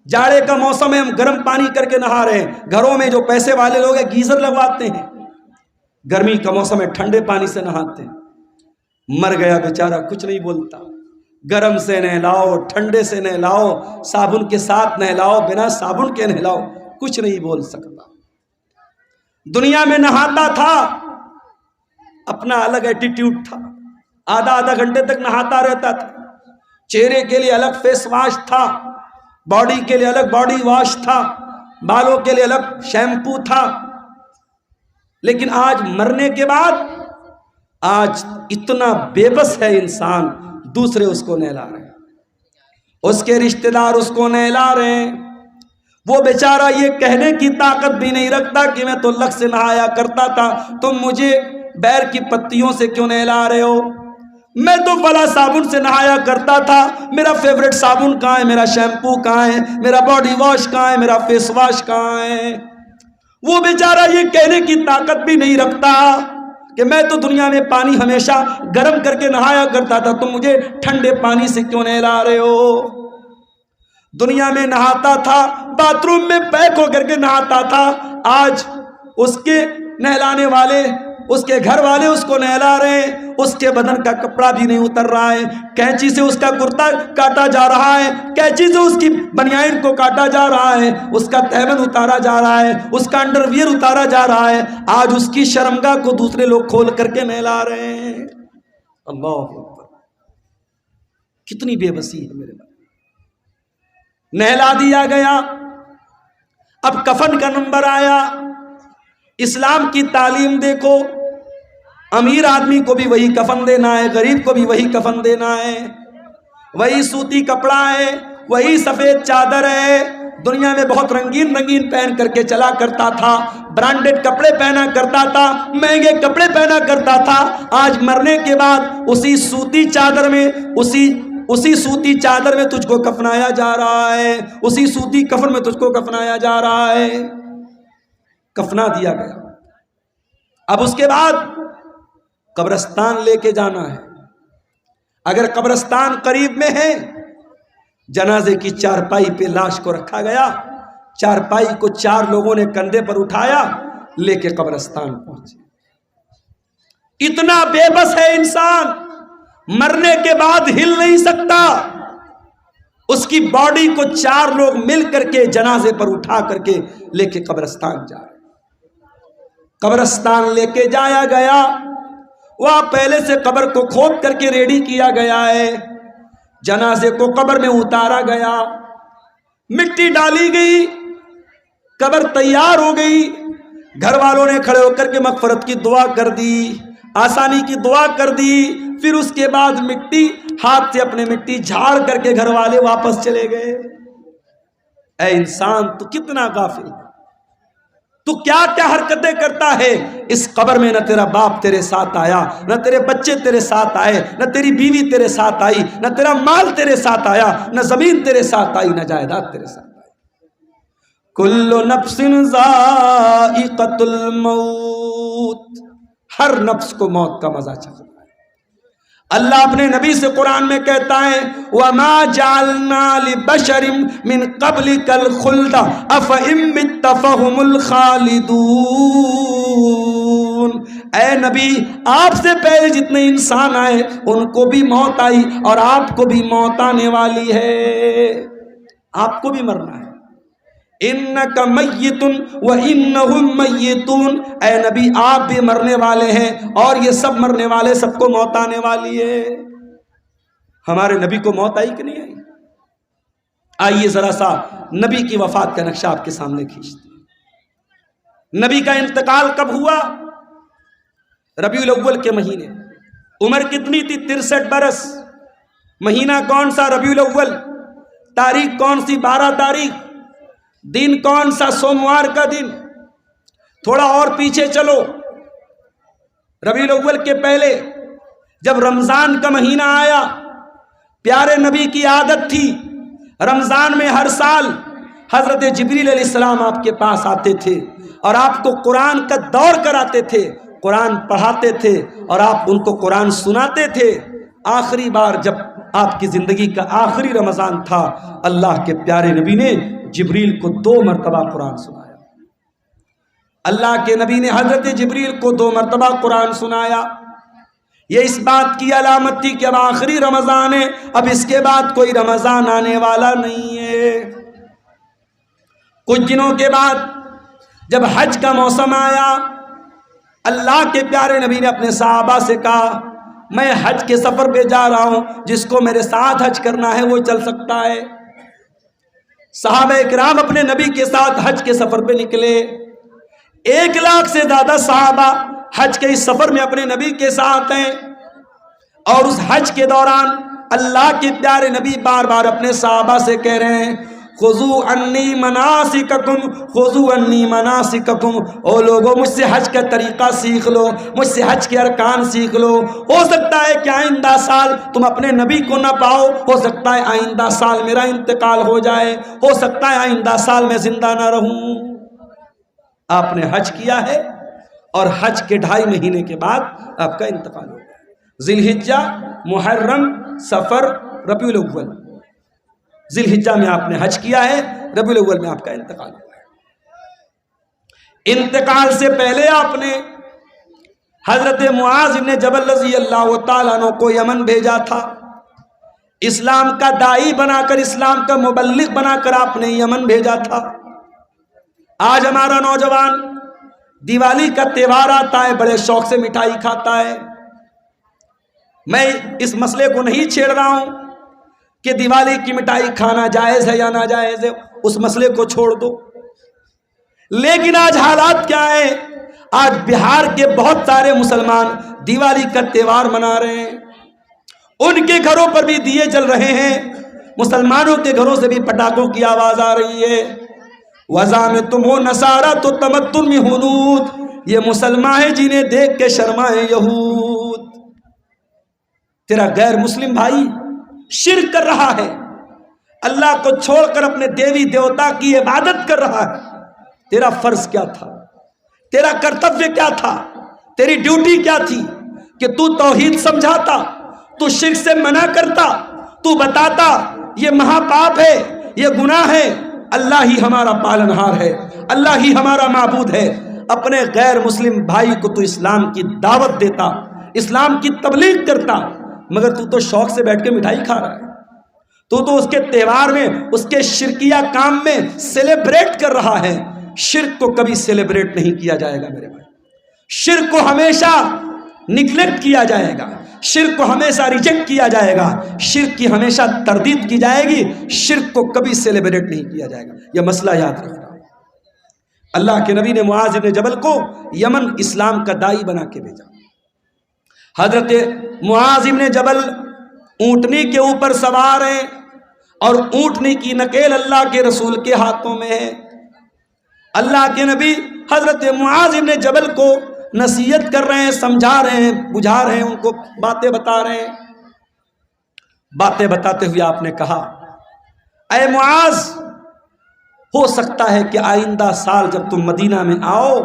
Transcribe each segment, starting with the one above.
جاڑے کا موسم ہے، ہم گرم پانی کر کے نہا رہے ہیں، گھروں میں جو پیسے والے لوگ ہیں گیزر لگواتے ہیں، گرمی کا موسم ہے ٹھنڈے پانی سے نہاتے ہیں۔ مر گیا بیچارہ، کچھ نہیں بولتا، گرم سے نہلاؤ، ٹھنڈے سے نہلاؤ، صابن کے ساتھ نہلاؤ، بنا صابن کے نہلاؤ، کچھ نہیں بول سکتا۔ دنیا میں نہاتا تھا، اپنا الگ ایٹیٹیوڈ تھا، آدھا گھنٹے تک نہاتا رہتا تھا، چہرے کے لیے الگ فیس واش تھا، باڈی کے لیے الگ باڈی واش تھا، بالوں کے لیے الگ شیمپو تھا۔ لیکن آج مرنے کے بعد آج اتنا بے بس ہے انسان، دوسرے اس کو نہلا رہے ہیں، اس کے رشتہ دار اس کو نہلا رہے ہیں، وہ بیچارہ یہ کہنے کی طاقت بھی نہیں رکھتا کہ میں تو لگ سے نہایا کرتا تھا، تم مجھے بیر کی پتیوں سے کیوں نہلا رہے ہو؟ میں تو فلاں صابن سے نہایا کرتا تھا، میرا فیوریٹ صابن کہاں ہے، میرا شیمپو کہاں ہے، میرا باڈی واش کہاں ہے، میرا فیس واش کہاں ہے؟ وہ بیچارہ یہ کہنے کی طاقت بھی نہیں رکھتا کہ میں تو دنیا میں پانی ہمیشہ گرم کر کے نہایا کرتا تھا، تم مجھے ٹھنڈے پانی سے کیوں نہلا رہے ہو؟ دنیا میں نہاتا تھا، باتھ روم میں پیک ہو کر کے نہاتا تھا، آج اس کے نہلانے والے، اس کے گھر والے اس کو نہلا رہے ہیں، اس کے بدن کا کپڑا بھی نہیں اتر رہا ہے، کینچی سے اس کا کرتا کاٹا جا رہا ہے، کینچی سے اس کی بنیان کو کاٹا جا رہا ہے، اس کا تہبند اتارا جا رہا ہے، اس کا انڈر ویئر اتارا جا رہا ہے، آج اس کی شرمگاہ کو دوسرے لوگ کھول کر کے نہلا رہے ہیں۔ اللہ اکبر، کتنی بے بسی ہے میرے بھائی۔ نہلا دیا گیا، اب کفن کا نمبر آیا۔ اسلام کی تعلیم دیکھو، امیر آدمی کو بھی وہی کفن دینا ہے، غریب کو بھی وہی کفن دینا ہے، وہی سوتی کپڑا ہے، وہی سفید چادر ہے۔ دنیا میں بہت رنگین پہن کر کے چلا کرتا تھا، برانڈڈ کپڑے پہنا کرتا تھا، مہنگے کپڑے پہنا کرتا تھا، آج مرنے کے بعد اسی سوتی چادر میں اسی سوتی چادر میں تجھ کو کفنایا جا رہا ہے، اسی سوتی کفن میں تجھ کو کفنایا جا رہا ہے۔ کفنا دیا گیا، اب اس کے بعد قبرستان لے کے جانا ہے۔ اگر قبرستان قریب میں ہے، جنازے کی چارپائی پہ لاش کو رکھا گیا، چارپائی کو 4 لوگوں نے کندھے پر اٹھایا، لے کے قبرستان پہنچے۔ اتنا بے بس ہے انسان، مرنے کے بعد ہل نہیں سکتا، اس کی باڈی کو 4 لوگ مل کر کے جنازے پر اٹھا کر کے لے کے قبرستان جا رہے۔ قبرستان لے کے جایا گیا، وہاں پہلے سے قبر کو کھود کر کے ریڈی کیا گیا ہے، جنازے کو قبر میں اتارا گیا، مٹی ڈالی گئی، قبر تیار ہو گئی، گھر والوں نے کھڑے ہو کر کے مغفرت کی دعا کر دی، آسانی کی دعا کر دی، پھر اس کے بعد مٹی ہاتھ سے اپنے مٹی جھاڑ کر کے گھر والے واپس چلے گئے۔ اے انسان، تو کتنا غافل ہے، تو کیا کیا حرکتیں کرتا ہے۔ اس قبر میں نہ تیرا باپ تیرے ساتھ آیا، نہ تیرے بچے تیرے ساتھ آئے، نہ تیری بیوی تیرے ساتھ آئی، نہ تیرا مال تیرے ساتھ آیا، نہ زمین تیرے ساتھ آئی، نہ جائیداد تیرے ساتھ آئی۔ کل نفس ذائقۃ الموت، ہر نفس کو موت کا مزہ چکھنا ہے۔ اللہ اپنے نبی سے قرآن میں کہتا ہے وَمَا جَعَلْنَا لِبَشَرٍ مِّن قَبْلِكَ الْخُلْدَ أَفَإِن مِّتَّ فَهُمُ الْخَالِدُونَ۔ اے نبی، آپ سے پہلے جتنے انسان آئے ان کو بھی موت آئی اور آپ کو بھی موت آنے والی ہے، آپ کو بھی مرنا ہے۔ انک میت وانہم میتون، اے نبی آپ بھی مرنے والے ہیں اور یہ سب مرنے والے، سب کو موت آنے والی ہے۔ ہمارے نبی کو موت آئی کہ نہیں آئی؟ آئیے ذرا سا نبی کی وفات کا نقشہ آپ کے سامنے کھینچتے ہیں۔ نبی کا انتقال کب ہوا؟ ربیع الاول کے مہینے۔ عمر کتنی تھی؟ 63 برس۔ مہینہ کون سا؟ ربیع الاول۔ تاریخ کون سی؟ 12 تاریخ۔ دن کون سا؟ سوموار کا دن۔ تھوڑا اور پیچھے چلو، ربیع الاول کے پہلے جب رمضان کا مہینہ آیا، پیارے نبی کی عادت تھی رمضان میں ہر سال حضرت جبریل علیہ السلام آپ کے پاس آتے تھے اور آپ کو قرآن کا دور کراتے تھے، قرآن پڑھاتے تھے اور آپ ان کو قرآن سناتے تھے۔ آخری بار جب آپ کی زندگی کا آخری رمضان تھا، اللہ کے پیارے نبی نے جبریل کو 2 مرتبہ قرآن سنایا۔ اللہ کے نبی نے حضرت جبریل کو 2 مرتبہ قرآن سنایا۔ یہ اس بات کی علامت تھی کہ اب آخری رمضان ہے، اب اس کے بعد کوئی رمضان آنے والا نہیں ہے۔ کچھ دنوں کے بعد جب حج کا موسم آیا، اللہ کے پیارے نبی نے اپنے صحابہ سے کہا میں حج کے سفر پہ جا رہا ہوں، جس کو میرے ساتھ حج کرنا ہے وہ چل سکتا ہے۔ صحابہ اکرام اپنے نبی کے ساتھ حج کے سفر پہ نکلے۔ 1 لاکھ سے زیادہ صحابہ حج کے اس سفر میں اپنے نبی کے ساتھ ہیں، اور اس حج کے دوران اللہ کے پیارے نبی بار بار اپنے صحابہ سے کہہ رہے ہیں خذوا عنی مناسککم، خذوا عنی مناسککم، او لوگوں مجھ سے حج کا طریقہ سیکھ لو، مجھ سے حج کے ارکان سیکھ لو۔ ہو سکتا ہے کہ آئندہ سال تم اپنے نبی کو نہ پاؤ، ہو سکتا ہے آئندہ سال میرا انتقال ہو جائے، ہو سکتا ہے آئندہ سال میں زندہ نہ رہوں۔ آپ نے حج کیا ہے، اور حج کے 2.5 مہینے کے بعد آپ کا انتقال ہو گیا۔ ذی الحجہ، محرم، سفر، ربیع الاول، ذی الحجہ میں آپ نے حج کیا ہے، ربیع الاول میں آپ کا انتقال ہوا ہے۔ انتقال سے پہلے آپ نے حضرت معاذ بن جبل رضی اللہ تعالیٰ عنہ کو یمن بھیجا تھا، اسلام کا داعی بنا کر، اسلام کا مبلغ بنا کر آپ نے یمن بھیجا تھا۔ آج ہمارا نوجوان دیوالی کا تہوار آتا ہے، بڑے شوق سے مٹھائی کھاتا ہے۔ میں اس مسئلے کو نہیں چھیڑ رہا ہوں کہ دیوالی کی مٹھائی کھانا جائز ہے یا ناجائز ہے، اس مسئلے کو چھوڑ دو۔ لیکن آج حالات کیا ہیں؟ آج بہار کے بہت سارے مسلمان دیوالی کا تہوار منا رہے ہیں، ان کے گھروں پر بھی دیے جل رہے ہیں، مسلمانوں کے گھروں سے بھی پٹاخوں کی آواز آ رہی ہے۔ وَزَا میں تم ہو نصارہ تو تمدن میں ہنود، یہ مسلمان ہیں جنہیں دیکھ کے شرمائے یہود۔ تیرا غیر مسلم بھائی شرک کر رہا ہے، اللہ کو چھوڑ کر اپنے دیوی دیوتا کی عبادت کر رہا ہے۔ تیرا فرض کیا تھا؟ تیرا کرتویہ کیا تھا؟ تیری ڈیوٹی کیا تھی؟ کہ تو توحید سمجھاتا، تو شرک سے منع کرتا، تو بتاتا یہ مہا پاپ ہے، یہ گناہ ہے، اللہ ہی ہمارا پالنہار ہے، اللہ ہی ہمارا معبود ہے۔ اپنے غیر مسلم بھائی کو تو اسلام کی دعوت دیتا، اسلام کی تبلیغ کرتا، مگر تو شوق سے بیٹھ کے مٹھائی کھا رہا ہے، تو اس کے تہوار میں، اس کے شرکیہ کام میں سیلیبریٹ کر رہا ہے۔ شرک کو کبھی سیلیبریٹ نہیں کیا جائے گا میرے بھائی، شرک کو ہمیشہ نگلیکٹ کیا جائے گا، شرک کو ہمیشہ ریجیکٹ کیا جائے گا، شرک کی ہمیشہ تردید کی جائے گی، شرک کو کبھی سیلیبریٹ نہیں کیا جائے گا۔ یہ مسئلہ یاد رکھنا۔ اللہ کے نبی نے معاذ بن جبل کو یمن اسلام کا داعی بنا کے بھیجا۔ حضرت معاذ بن جبل اونٹنی کے اوپر سوار ہیں، اور اونٹنی کی نکیل اللہ کے رسول کے ہاتھوں میں ہے۔ اللہ کے نبی حضرت معاذ بن جبل کو نصیحت کر رہے ہیں، سمجھا رہے ہیں، بجھا رہے ہیں، ان کو باتیں بتا رہے ہیں۔ باتیں بتاتے ہوئے آپ نے کہا اے معاذ، ہو سکتا ہے کہ آئندہ سال جب تم مدینہ میں آؤ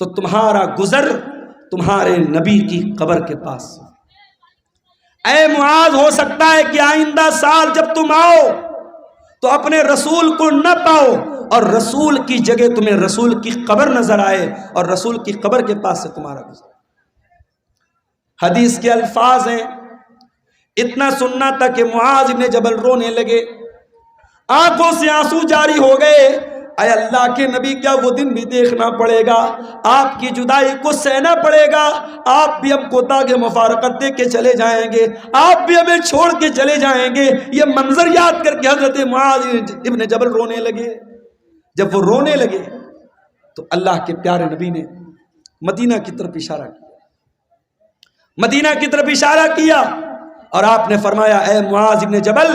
تو تمہارا گزر تمہارے نبی کی قبر کے پاس۔ اے معاذ، ہو سکتا ہے کہ آئندہ سال جب تم آؤ تو اپنے رسول کو نہ پاؤ، اور رسول کی جگہ تمہیں رسول کی قبر نظر آئے، اور رسول کی قبر کے پاس سے تمہارا گزر۔ حدیث کے الفاظ ہیں، اتنا سننا تھا کہ معاذ بن جبل رونے لگے، آنکھوں سے آنسو جاری ہو گئے۔ اے اللہ کے نبی، کیا وہ دن بھی دیکھنا پڑے گا؟ آپ کی جدائی کو سہنا پڑے گا، آپ بھی ہم کو داغ مفارقت دے کے چلے جائیں گے، آپ بھی ہمیں چھوڑ کے چلے جائیں گے۔ یہ منظر یاد کر کے حضرت معاذ ابن جبل رونے لگے۔ جب وہ رونے لگے تو اللہ کے پیارے نبی نے مدینہ کی طرف اشارہ کیا، مدینہ کی طرف اشارہ کیا، اور آپ نے فرمایا اے معاذ ابن جبل،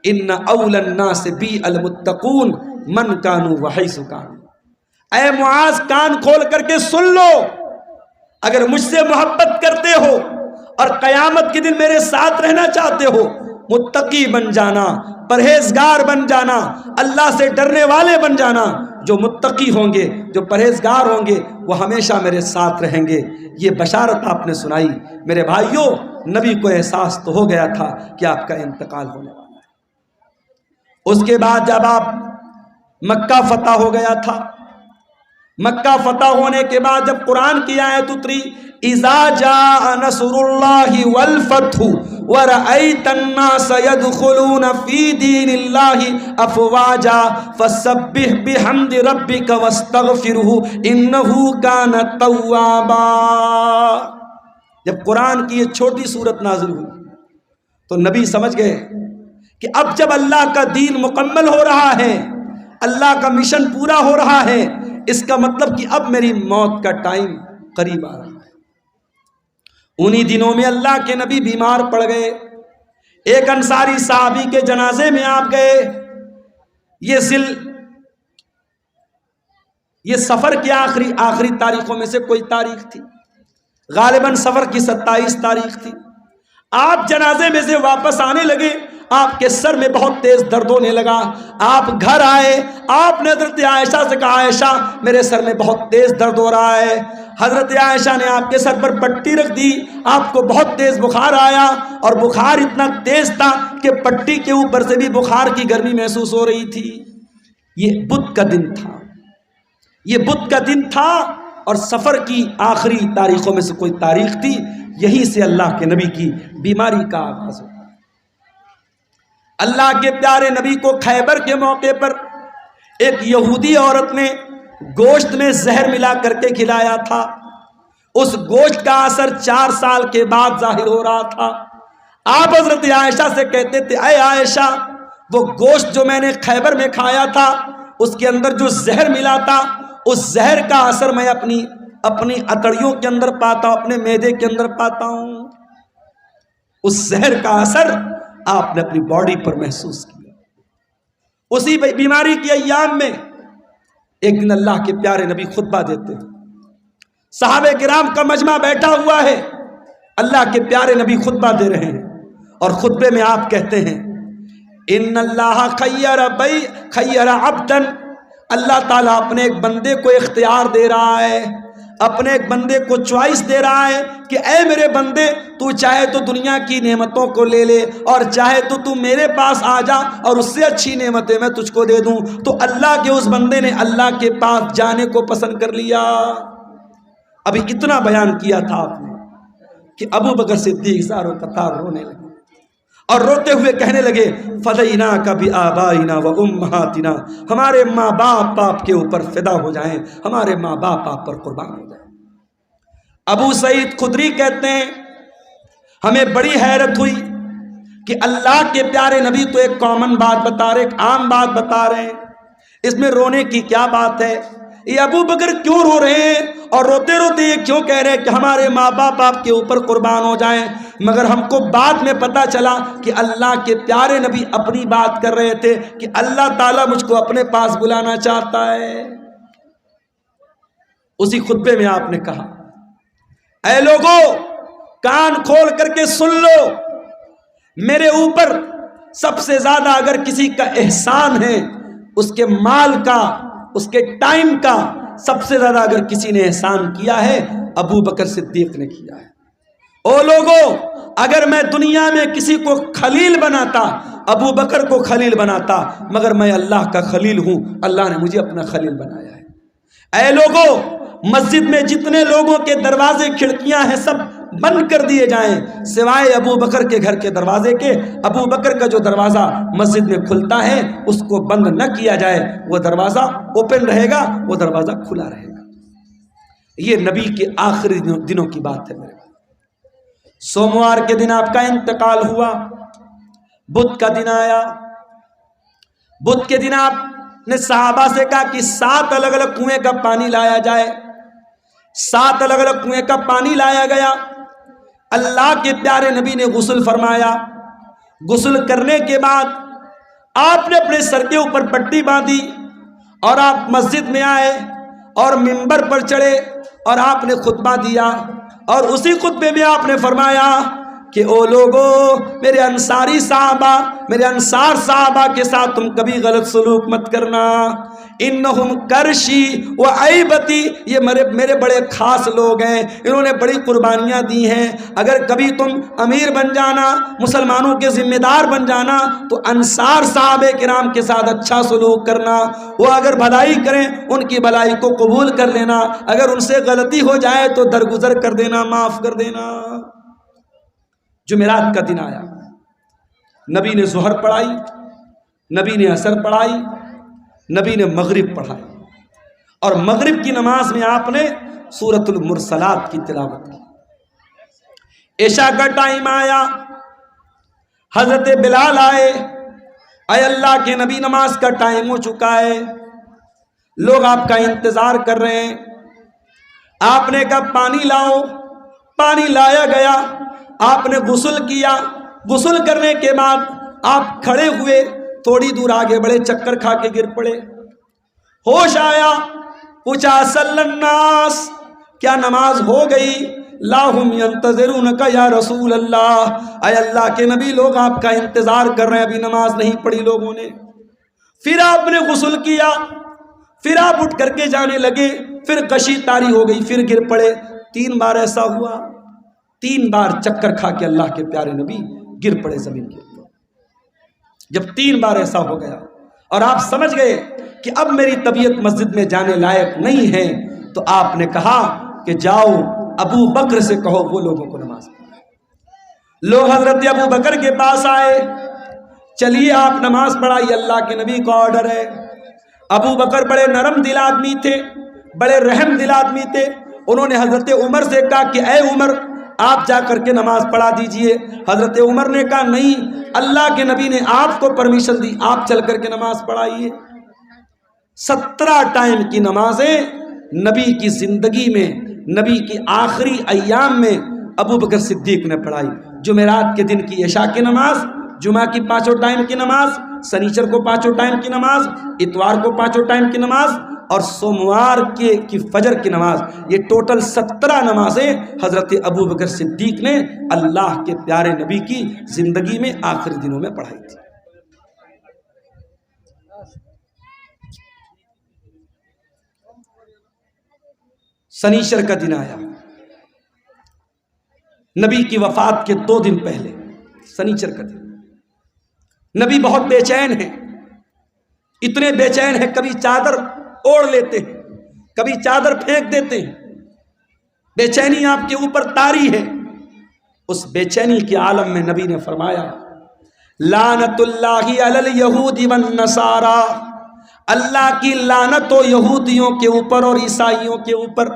ان اول الناس بی المتقون من کانوا وحیث کانوا۔ اے معاذ، کان کھول کر کے سن لو، اگر مجھ سے محبت کرتے ہو اور قیامت کے دن میرے ساتھ رہنا چاہتے ہو، متقی بن جانا، پرہیزگار بن جانا، اللہ سے ڈرنے والے بن جانا، جو متقی ہوں گے، جو پرہیزگار ہوں گے، وہ ہمیشہ میرے ساتھ رہیں گے۔ یہ بشارت آپ نے سنائی۔ میرے بھائیوں، نبی کو احساس تو ہو گیا تھا کہ آپ کا انتقال ہونے والا ہے۔ اس کے بعد جب آپ مکہ فتح ہو گیا تھا، مکہ فتح ہونے کے بعد جب قرآن کی آیت اتری، اذا جاء نصر اللہ والفتح ورأیت الناس يدخلون فی دین اللہ افواجا فسبح بحمد ربک واستغفرہ انہ کان توابا۔ جب قرآن کی یہ چھوٹی صورت نازل ہوئی تو نبی سمجھ گئے کہ اب جب اللہ کا دین مکمل ہو رہا ہے، اللہ کا مشن پورا ہو رہا ہے، اس کا مطلب کہ اب میری موت کا ٹائم قریب آ رہا ہے۔ انہی دنوں میں اللہ کے نبی بیمار پڑ گئے۔ ایک انصاری صحابی کے جنازے میں آپ گئے۔ یہ سفر کی آخری تاریخوں میں سے کوئی تاریخ تھی، غالباً سفر کی 27 تاریخ تھی۔ آپ جنازے میں سے واپس آنے لگے، آپ کے سر میں بہت تیز درد ہونے لگا۔ آپ گھر آئے، آپ نے حضرت عائشہ سے کہا، عائشہ میرے سر میں بہت تیز درد ہو رہا ہے۔ حضرت عائشہ نے آپ کے سر پر پٹی رکھ دی، آپ کو بہت تیز بخار آیا، اور بخار اتنا تیز تھا کہ پٹی کے اوپر سے بھی بخار کی گرمی محسوس ہو رہی تھی۔ یہ بدھ کا دن تھا، یہ بدھ کا دن تھا، اور سفر کی آخری تاریخوں میں سے کوئی تاریخ تھی۔ یہیں سے اللہ کے نبی کی بیماری کا آغاز ہوا۔ اللہ کے پیارے نبی کو خیبر کے موقع پر ایک یہودی عورت نے گوشت میں زہر ملا کر کے کھلایا تھا۔ اس گوشت کا اثر 4 سال کے بعد ظاہر ہو رہا تھا۔ آپ حضرت عائشہ سے کہتے تھے، اے عائشہ، وہ گوشت جو میں نے خیبر میں کھایا تھا، اس کے اندر جو زہر ملا تھا، اس زہر کا اثر میں اپنی اتڑیوں کے اندر پاتا ہوں، اپنے معدے کے اندر پاتا ہوں۔ اس زہر کا اثر آپ نے اپنی باڈی پر محسوس کیا۔ اسی بیماری کے ایام میں ایک دن اللہ کے پیارے نبی خطبہ دیتے ہیں، صحابہ کرام کا مجمع بیٹھا ہوا ہے، اللہ کے پیارے نبی خطبہ دے رہے ہیں، اور خطبے میں آپ کہتے ہیں، ان اللہ خیر عبدا، اللہ تعالیٰ اپنے ایک بندے کو اختیار دے رہا ہے، اپنے ایک بندے کو چوائس دے رہا ہے کہ اے میرے بندے، تو چاہے تو دنیا کی نعمتوں کو لے لے، اور چاہے تو میرے پاس آ جا اور اس سے اچھی نعمتیں میں تجھ کو دے دوں۔ تو اللہ کے اس بندے نے اللہ کے پاس جانے کو پسند کر لیا۔ ابھی اتنا بیان کیا تھا آپ نے کہ ابو بکر صدیق زاروں قطار رونے لگے، اور روتے ہوئے کہنے لگے، فدیناک بآبائنا وامہاتنا، ہمارے ماں باپ آپ کے اوپر فدا ہو جائیں، ہمارے ماں باپ آپ پر قربان ہو جائیں۔ ابو سعید خدری کہتے ہیں، ہمیں بڑی حیرت ہوئی کہ اللہ کے پیارے نبی تو ایک کامن بات بتا رہے، ایک عام بات بتا رہے ہیں، اس میں رونے کی کیا بات ہے؟ یہ ابو بکر کیوں رو رہے ہیں، اور روتے روتے یہ کیوں کہہ رہے ہیں کہ ہمارے ماں باپ آپ کے اوپر قربان ہو جائیں؟ مگر ہم کو بعد میں پتا چلا کہ اللہ کے پیارے نبی اپنی بات کر رہے تھے کہ اللہ تعالیٰ مجھ کو اپنے پاس بلانا چاہتا ہے۔ اسی خطبے میں آپ نے کہا، اے لوگو، کان کھول کر کے سن لو، میرے اوپر سب سے زیادہ اگر کسی کا احسان ہے، اس کے مال کا، اس کے ٹائم کا سب سے زیادہ اگر کسی نے احسان کیا ہے، ابو بکر صدیق نے کیا ہے۔ او لوگو، اگر میں دنیا میں کسی کو خلیل بناتا، ابو بکر کو خلیل بناتا، مگر میں اللہ کا خلیل ہوں، اللہ نے مجھے اپنا خلیل بنایا ہے۔ اے لوگو، مسجد میں جتنے لوگوں کے دروازے کھڑکیاں ہیں سب بند کر دیے جائیں، سوائے ابو بکر کے گھر کے دروازے کے۔ ابو بکر کا جو دروازہ مسجد میں کھلتا ہے اس کو بند نہ کیا جائے، وہ دروازہ اوپن رہے گا، وہ دروازہ کھلا رہے گا۔ یہ نبی کے آخری دنوں کی بات ہے میرے۔ سوموار کے دن آپ کا انتقال ہوا، بدھ کا دن آیا۔ بدھ کے دن آپ نے صحابہ سے کہا کہ 7 الگ الگ کنویں کا پانی لایا جائے۔ 7 الگ الگ کنویں کا پانی لایا گیا۔ اللہ کے پیارے نبی نے غسل فرمایا۔ غسل کرنے کے بعد آپ نے اپنے سر کے اوپر پٹی باندھی، اور آپ مسجد میں آئے اور منبر پر چڑھے، اور آپ نے خطبہ دیا، اور اسی خطبے میں آپ نے فرمایا کہ او لوگو میرے انصاری صحابہ، میرے انصار صحابہ کے ساتھ تم کبھی غلط سلوک مت کرنا، انہم کرشی و عیبتی، یہ میرے بڑے خاص لوگ ہیں، انہوں نے بڑی قربانیاں دی ہیں، اگر کبھی تم امیر بن جانا، مسلمانوں کے ذمہ دار بن جانا تو انصار صحابہ کرام کے ساتھ اچھا سلوک کرنا، وہ اگر بھلائی کریں ان کی بھلائی کو قبول کر لینا، اگر ان سے غلطی ہو جائے تو درگزر کر دینا، معاف کر دینا۔ جمعرات کا دن آیا، نبی نے ظہر پڑھائی، نبی نے عصر پڑھائی، نبی نے مغرب پڑھائی، اور مغرب کی نماز میں آپ نے سورۃ المرسلات کی تلاوت کی۔ عشاء کا ٹائم آیا، حضرت بلال آئے، اے اللہ کے نبی نماز کا ٹائم ہو چکا ہے، لوگ آپ کا انتظار کر رہے ہیں۔ آپ نے کہا پانی لاؤ، پانی لایا گیا، آپ نے غسل کیا، غسل کرنے کے بعد آپ کھڑے ہوئے، تھوڑی دور آگے بڑے، چکر کھا کے گر پڑے، ہوش آیا، پوچھا صلی الناس، کیا نماز ہو گئی؟ لا هم ينتظرونک یا رسول اللہ، اے اللہ کے نبی لوگ آپ کا انتظار کر رہے ہیں، ابھی نماز نہیں پڑھی لوگوں نے۔ پھر آپ نے غسل کیا، پھر آپ اٹھ کر کے جانے لگے، پھر غشی طاری ہو گئی، پھر گر پڑے، 3 بار ایسا ہوا، 3 بار چکر کھا کے اللہ کے پیارے نبی گر پڑے زمین کے اوپر۔ جب 3 بار ایسا ہو گیا اور آپ سمجھ گئے کہ اب میری طبیعت مسجد میں جانے لائق نہیں ہے، تو آپ نے کہا کہ جاؤ ابو بکر سے کہو وہ لوگوں کو نماز پڑھائیں۔ لوگ حضرت ابو بکر کے پاس آئے، چلیے آپ نماز پڑھائیے، اللہ کے نبی کا آرڈر ہے۔ ابو بکر بڑے نرم دل آدمی تھے، بڑے رحم دل آدمی تھے، انہوں نے حضرت عمر سے کہا کہ اے عمر آپ جا کر کے نماز پڑھا دیجئے۔ حضرت عمر نے کہا نہیں، اللہ کے نبی نے آپ کو پرمیشن دی، آپ چل کر کے نماز پڑھائیے۔ 17 ٹائم کی نمازیں نبی کی زندگی میں، نبی کی آخری ایام میں ابو بکر صدیق نے پڑھائی۔ جمعرات کے دن کی عشاء کی نماز، جمعہ کی 5 ٹائم کی نماز، سنیچر کو 5 ٹائم کی نماز، اتوار کو 5 ٹائم کی نماز، اور سوموار کی فجر کی نماز، یہ ٹوٹل 17 نمازیں حضرت ابو بکر صدیق نے اللہ کے پیارے نبی کی زندگی میں آخری دنوں میں پڑھائی تھی۔ سنیچر کا دن آیا، نبی کی وفات کے 2 دن پہلے، سنیچر کا دن۔ نبی بہت بے چین ہیں، اتنے بے چین ہیں، کبھی چادر اوڑھ لیتے ہیں، کبھی چادر پھینک دیتے ہیں، بے چینی آپ کے اوپر طاری ہے۔ اس بے چینی کے عالم میں نبی نے فرمایا لعنت اللہ علی الیہود والنصارى، اللہ کی لعنت ہو یہودیوں کے اوپر اور عیسائیوں کے اوپر،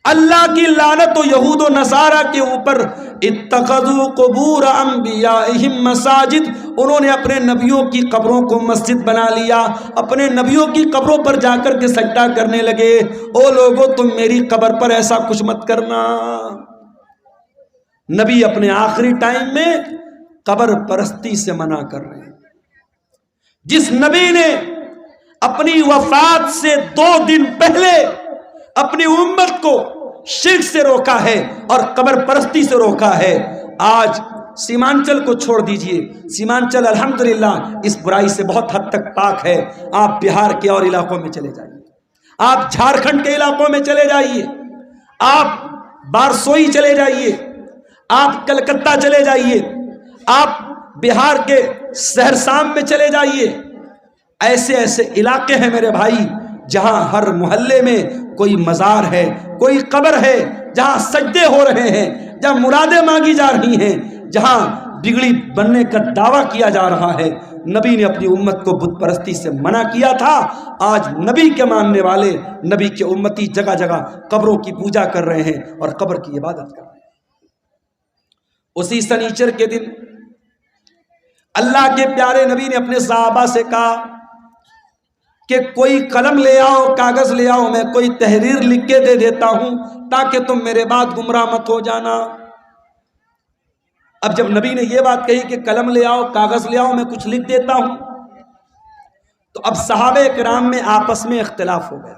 اللہ کی لعنت و یہود و نصارہ کے اوپر۔ اتخذوا قبور انبیائہم مساجد، انہوں نے اپنے نبیوں کی قبروں کو مسجد بنا لیا، اپنے نبیوں کی قبروں پر جا کر کے سجدہ کرنے لگے۔ او لوگو تم میری قبر پر ایسا کچھ مت کرنا۔ نبی اپنے آخری ٹائم میں قبر پرستی سے منع کر رہے ہیں۔ جس نبی نے اپنی وفات سے 2 دن پہلے اپنی امت کو شرک سے روکا ہے اور قبر پرستی سے روکا ہے، آج سیمانچل کو چھوڑ دیجئے، سیمانچل الحمدللہ اس برائی سے بہت حد تک پاک ہے۔ آپ بہار کے اور علاقوں میں چلے جائیے، آپ جھارکھنڈ کے علاقوں میں چلے جائیے، آپ بارسوئی چلے جائیے، آپ کلکتہ چلے جائیے، آپ بہار کے سہرسام میں چلے جائیے۔ ایسے ایسے علاقے ہیں میرے بھائی جہاں ہر محلے میں کوئی مزار ہے، کوئی قبر ہے، جہاں سجدے ہو رہے ہیں، جہاں مرادیں مانگی جا رہی ہیں، جہاں بگڑی بننے کا دعویٰ کیا جا رہا ہے۔ نبی نے اپنی امت کو بت پرستی سے منع کیا تھا، آج نبی کے ماننے والے، نبی کے امتی جگہ جگہ قبروں کی پوجا کر رہے ہیں اور قبر کی عبادت کر رہے ہیں۔ اسی سنیچر کے دن اللہ کے پیارے نبی نے اپنے صحابہ سے کہا کہ کوئی قلم لے آؤ، کاغذ لے آؤ، میں کوئی تحریر لکھ کے دے دیتا ہوں تاکہ تم میرے بعد گمراہ مت ہو جانا۔ اب جب نبی نے یہ بات کہی کہ قلم لے آؤ، کاغذ لے آؤ، میں کچھ لکھ دیتا ہوں، تو اب صحابہ کرام میں آپس میں اختلاف ہو گیا۔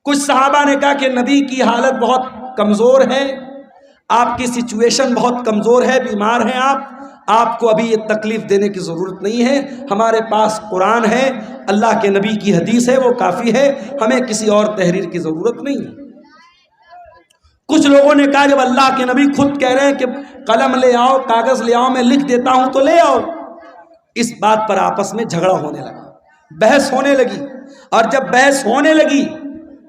کچھ صحابہ نے کہا کہ نبی کی حالت بہت کمزور ہے، آپ کی سچویشن بہت کمزور ہے، بیمار ہیں آپ کو ابھی یہ تکلیف دینے کی ضرورت نہیں ہے، ہمارے پاس قرآن ہے، اللہ کے نبی کی حدیث ہے، وہ کافی ہے، ہمیں کسی اور تحریر کی ضرورت نہیں ہے۔ کچھ لوگوں نے کہا جب اللہ کے نبی خود کہہ رہے ہیں کہ قلم لے آؤ، کاغذ لے آؤ، میں لکھ دیتا ہوں تو لے آؤ۔ اس بات پر آپس میں جھگڑا ہونے لگا، بحث ہونے لگی، اور جب بحث ہونے لگی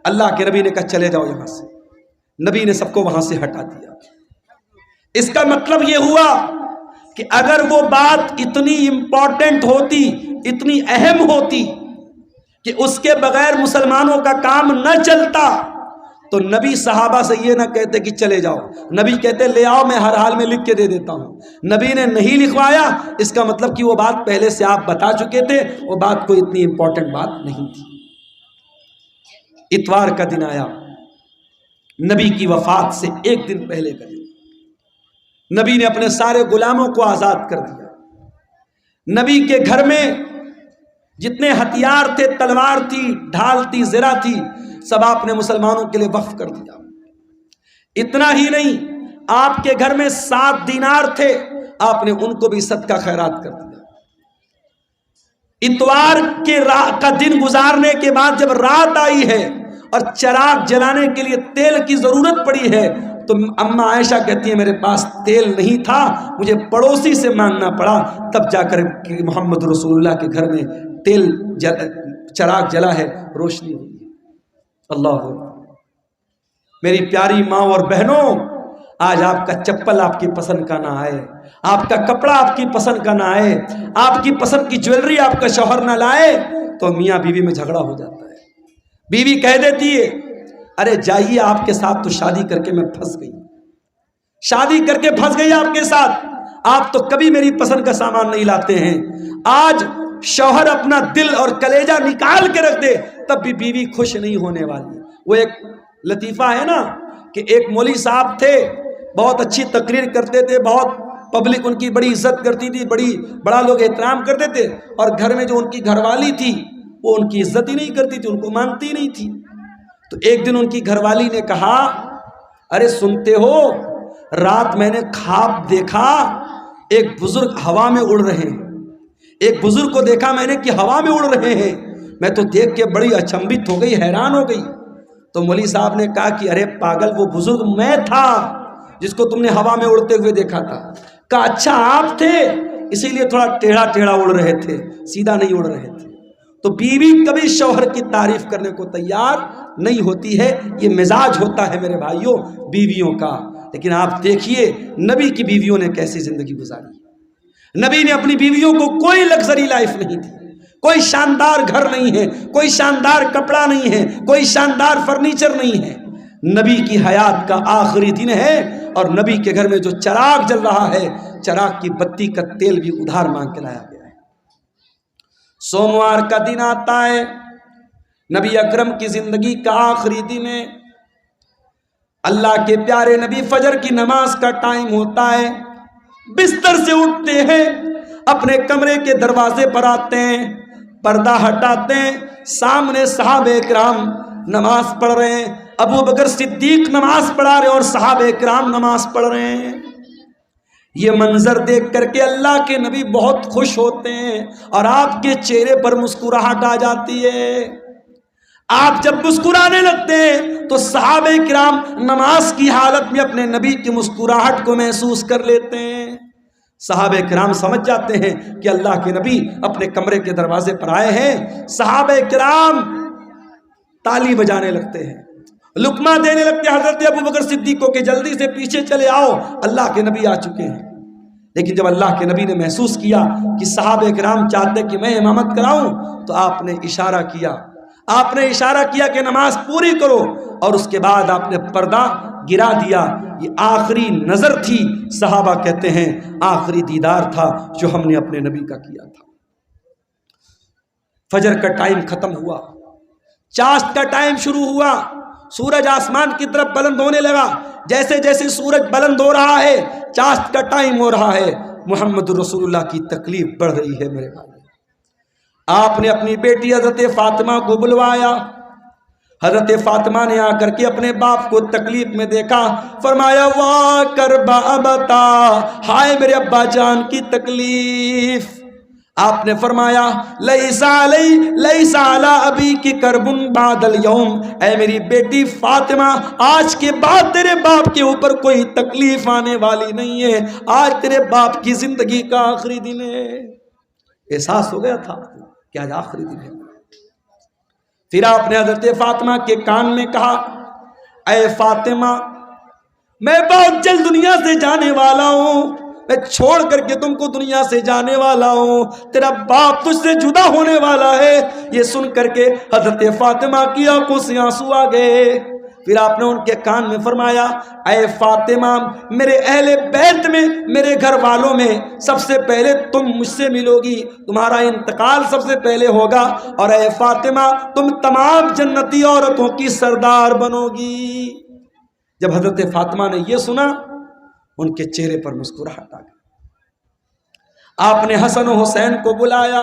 اللہ کے نبی نے کہا چلے جاؤ یہاں سے، نبی نے سب کو وہاں سے ہٹا دیا۔ اس کا مطلب یہ ہوا کہ اگر وہ بات اتنی امپورٹنٹ ہوتی، اتنی اہم ہوتی کہ اس کے بغیر مسلمانوں کا کام نہ چلتا تو نبی صحابہ سے یہ نہ کہتے کہ چلے جاؤ، نبی کہتے لے آؤ، میں ہر حال میں لکھ کے دے دیتا ہوں۔ نبی نے نہیں لکھوایا، اس کا مطلب کہ وہ بات پہلے سے آپ بتا چکے تھے، وہ بات کوئی اتنی امپورٹنٹ بات نہیں تھی۔ اتوار کا دن آیا، نبی کی وفات سے ایک دن پہلے کا دن، نبی نے اپنے سارے غلاموں کو آزاد کر دیا۔ نبی کے گھر میں جتنے ہتھیار تھے، تلوار تھی، ڈھال تھی، زرہ تھی، سب آپ نے مسلمانوں کے لیے وقف کر دیا۔ اتنا ہی نہیں، آپ کے گھر میں 7 دینار تھے، آپ نے ان کو بھی صدقہ خیرات کر دیا۔ اتوار کا دن گزارنے کے بعد جب رات آئی ہے اور چراغ جلانے کے لیے تیل کی ضرورت پڑی ہے تو اماں عائشہ کہتی ہے میرے پاس تیل نہیں تھا، مجھے پڑوسی سے مانگنا پڑا، تب جا کر محمد رسول اللہ کے گھر میں چراغ جلا ہے، روشنی ہوئی۔ اللہ میری پیاری ماں اور بہنوں، آج آپ کا چپل آپ کی پسند کا نہ آئے، آپ کا کپڑا آپ کی پسند کا نہ آئے، آپ کی پسند کی جویلری آپ کا شوہر نہ لائے تو میاں بیوی میں جھگڑا ہو جاتا ہے۔ بیوی کہہ دیتی ہے ارے جائیے، آپ کے ساتھ تو شادی کر کے میں پھنس گئی، شادی کر کے پھنس گئی آپ کے ساتھ، آپ تو کبھی میری پسند کا سامان نہیں لاتے ہیں۔ آج شوہر اپنا دل اور کلیجہ نکال کے رکھ دے تب بھی بیوی خوش نہیں ہونے والی۔ وہ ایک لطیفہ ہے نا کہ ایک مولوی صاحب تھے، بہت اچھی تقریر کرتے تھے، بہت پبلک ان کی بڑی عزت کرتی تھی، بڑا لوگ احترام کرتے تھے، اور گھر میں جو ان کی گھر والی تھی وہ ان کی عزت ہی نہیں کرتی تھی، ان کو مانتی نہیں تھی۔ تو ایک دن ان کی گھر والی نے کہا ارے سنتے ہو، رات میں نے خواب دیکھا ایک بزرگ ہوا میں اڑ رہے ہیں، ایک بزرگ کو دیکھا میں نے کہ ہوا میں اڑ رہے ہیں، میں تو دیکھ کے بڑی اچنبھت ہو گئی، حیران ہو گئی۔ تو مولوی صاحب نے کہا کہ ارے پاگل، وہ بزرگ میں تھا جس کو تم نے ہوا میں اڑتے ہوئے دیکھا تھا۔ کہا اچھا آپ تھے، اسی لیے تھوڑا ٹیڑھا ٹیڑھا اڑ رہے تھے، سیدھا نہیں اڑ رہے تھے۔ تو بیوی کبھی شوہر کی تعریف کرنے کو تیار نہیں ہوتی ہے، یہ مزاج ہوتا ہے میرے بھائیوں بیویوں کا۔ لیکن آپ دیکھیے نبی کی بیویوں نے کیسی زندگی گزاری۔ نبی نے اپنی بیویوں کو کوئی لگژری لائف نہیں دی، کوئی شاندار گھر نہیں ہے، کوئی شاندار کپڑا نہیں ہے، کوئی شاندار فرنیچر نہیں ہے۔ نبی کی حیات کا آخری دن ہے اور نبی کے گھر میں جو چراغ جل رہا ہے، چراغ کی بتی کا تیل بھی ادھار مانگ کے لایا گیا ہے۔ سوموار کا دن آتا ہے، نبی اکرم کی زندگی کا آخری دن ہے۔ اللہ کے پیارے نبی فجر کی نماز کا ٹائم ہوتا ہے، بستر سے اٹھتے ہیں، اپنے کمرے کے دروازے پر آتے ہیں، پردہ ہٹاتے ہیں، سامنے صحابہ کرام نماز پڑھ رہے ہیں، ابو بکر صدیق نماز پڑھا رہے ہیں اور صحابہ کرام نماز پڑھ رہے ہیں۔ یہ منظر دیکھ کر کے اللہ کے نبی بہت خوش ہوتے ہیں اور آپ کے چہرے پر مسکراہٹ آ جاتی ہے۔ آپ جب مسکرانے لگتے ہیں تو صحابہ کرام نماز کی حالت میں اپنے نبی کی مسکراہٹ کو محسوس کر لیتے ہیں۔ صحابہ کرام سمجھ جاتے ہیں کہ اللہ کے نبی اپنے کمرے کے دروازے پر آئے ہیں۔ صحابہ کرام تالی بجانے لگتے ہیں، لقمہ دینے لگتے ہیں حضرت ابو بکر صدیق کو کہ جلدی سے پیچھے چلے آؤ، اللہ کے نبی آ چکے ہیں۔ لیکن جب اللہ کے نبی نے محسوس کیا کہ صحابہ کرام چاہتے کہ میں امامت کراؤں تو آپ نے اشارہ کیا کہ نماز پوری کرو، اور اس کے بعد آپ نے پردہ گرا دیا۔ یہ آخری نظر تھی، صحابہ کہتے ہیں آخری دیدار تھا جو ہم نے اپنے نبی کا کیا تھا۔ فجر کا ٹائم ختم ہوا، چاشت کا ٹائم شروع ہوا، سورج آسمان کی طرف بلند ہونے لگا۔ جیسے جیسے سورج بلند ہو رہا ہے چاشت کا ٹائم ہو رہا ہے، محمد رسول اللہ کی تکلیف بڑھ رہی ہے میرے بھائی۔ آپ نے اپنی بیٹی حضرت فاطمہ کو بلوایا، حضرت فاطمہ نے آ کر کے اپنے باپ کو تکلیف میں دیکھا، فرمایا واہ کربا ابتا، ہائے میرے ابا جان کی تکلیف۔ آپ نے فرمایا لیس علی ابی کی کربن بعد اليوم، اے میری بیٹی فاطمہ آج کے بعد تیرے باپ کے اوپر کوئی تکلیف آنے والی نہیں ہے، آج تیرے باپ کی زندگی کا آخری دن ہے۔ احساس ہو گیا تھا کہ آج آخری دن ہے۔ پھر آپ نے حضرت فاطمہ کے کان میں کہا اے فاطمہ میں بہت جلد دنیا سے جانے والا ہوں، میں چھوڑ کر کے تم کو دنیا سے جانے والا ہوں، تیرا باپ تجھ سے جدا ہونے والا ہے۔ یہ سن کر کے حضرت فاطمہ کی آنکھوں سے آنسو آ گئے۔ پھر آپ نے ان کے کان میں فرمایا اے فاطمہ میرے اہل بیت میں، میرے گھر والوں میں سب سے پہلے تم مجھ سے ملو گی، تمہارا انتقال سب سے پہلے ہوگا، اور اے فاطمہ تم تمام جنتی عورتوں کی سردار بنو گی۔ جب حضرت فاطمہ نے یہ سنا ان کے چہرے پر مسکراہٹ آ گئی۔ آپ نے حسن و حسین کو بلایا،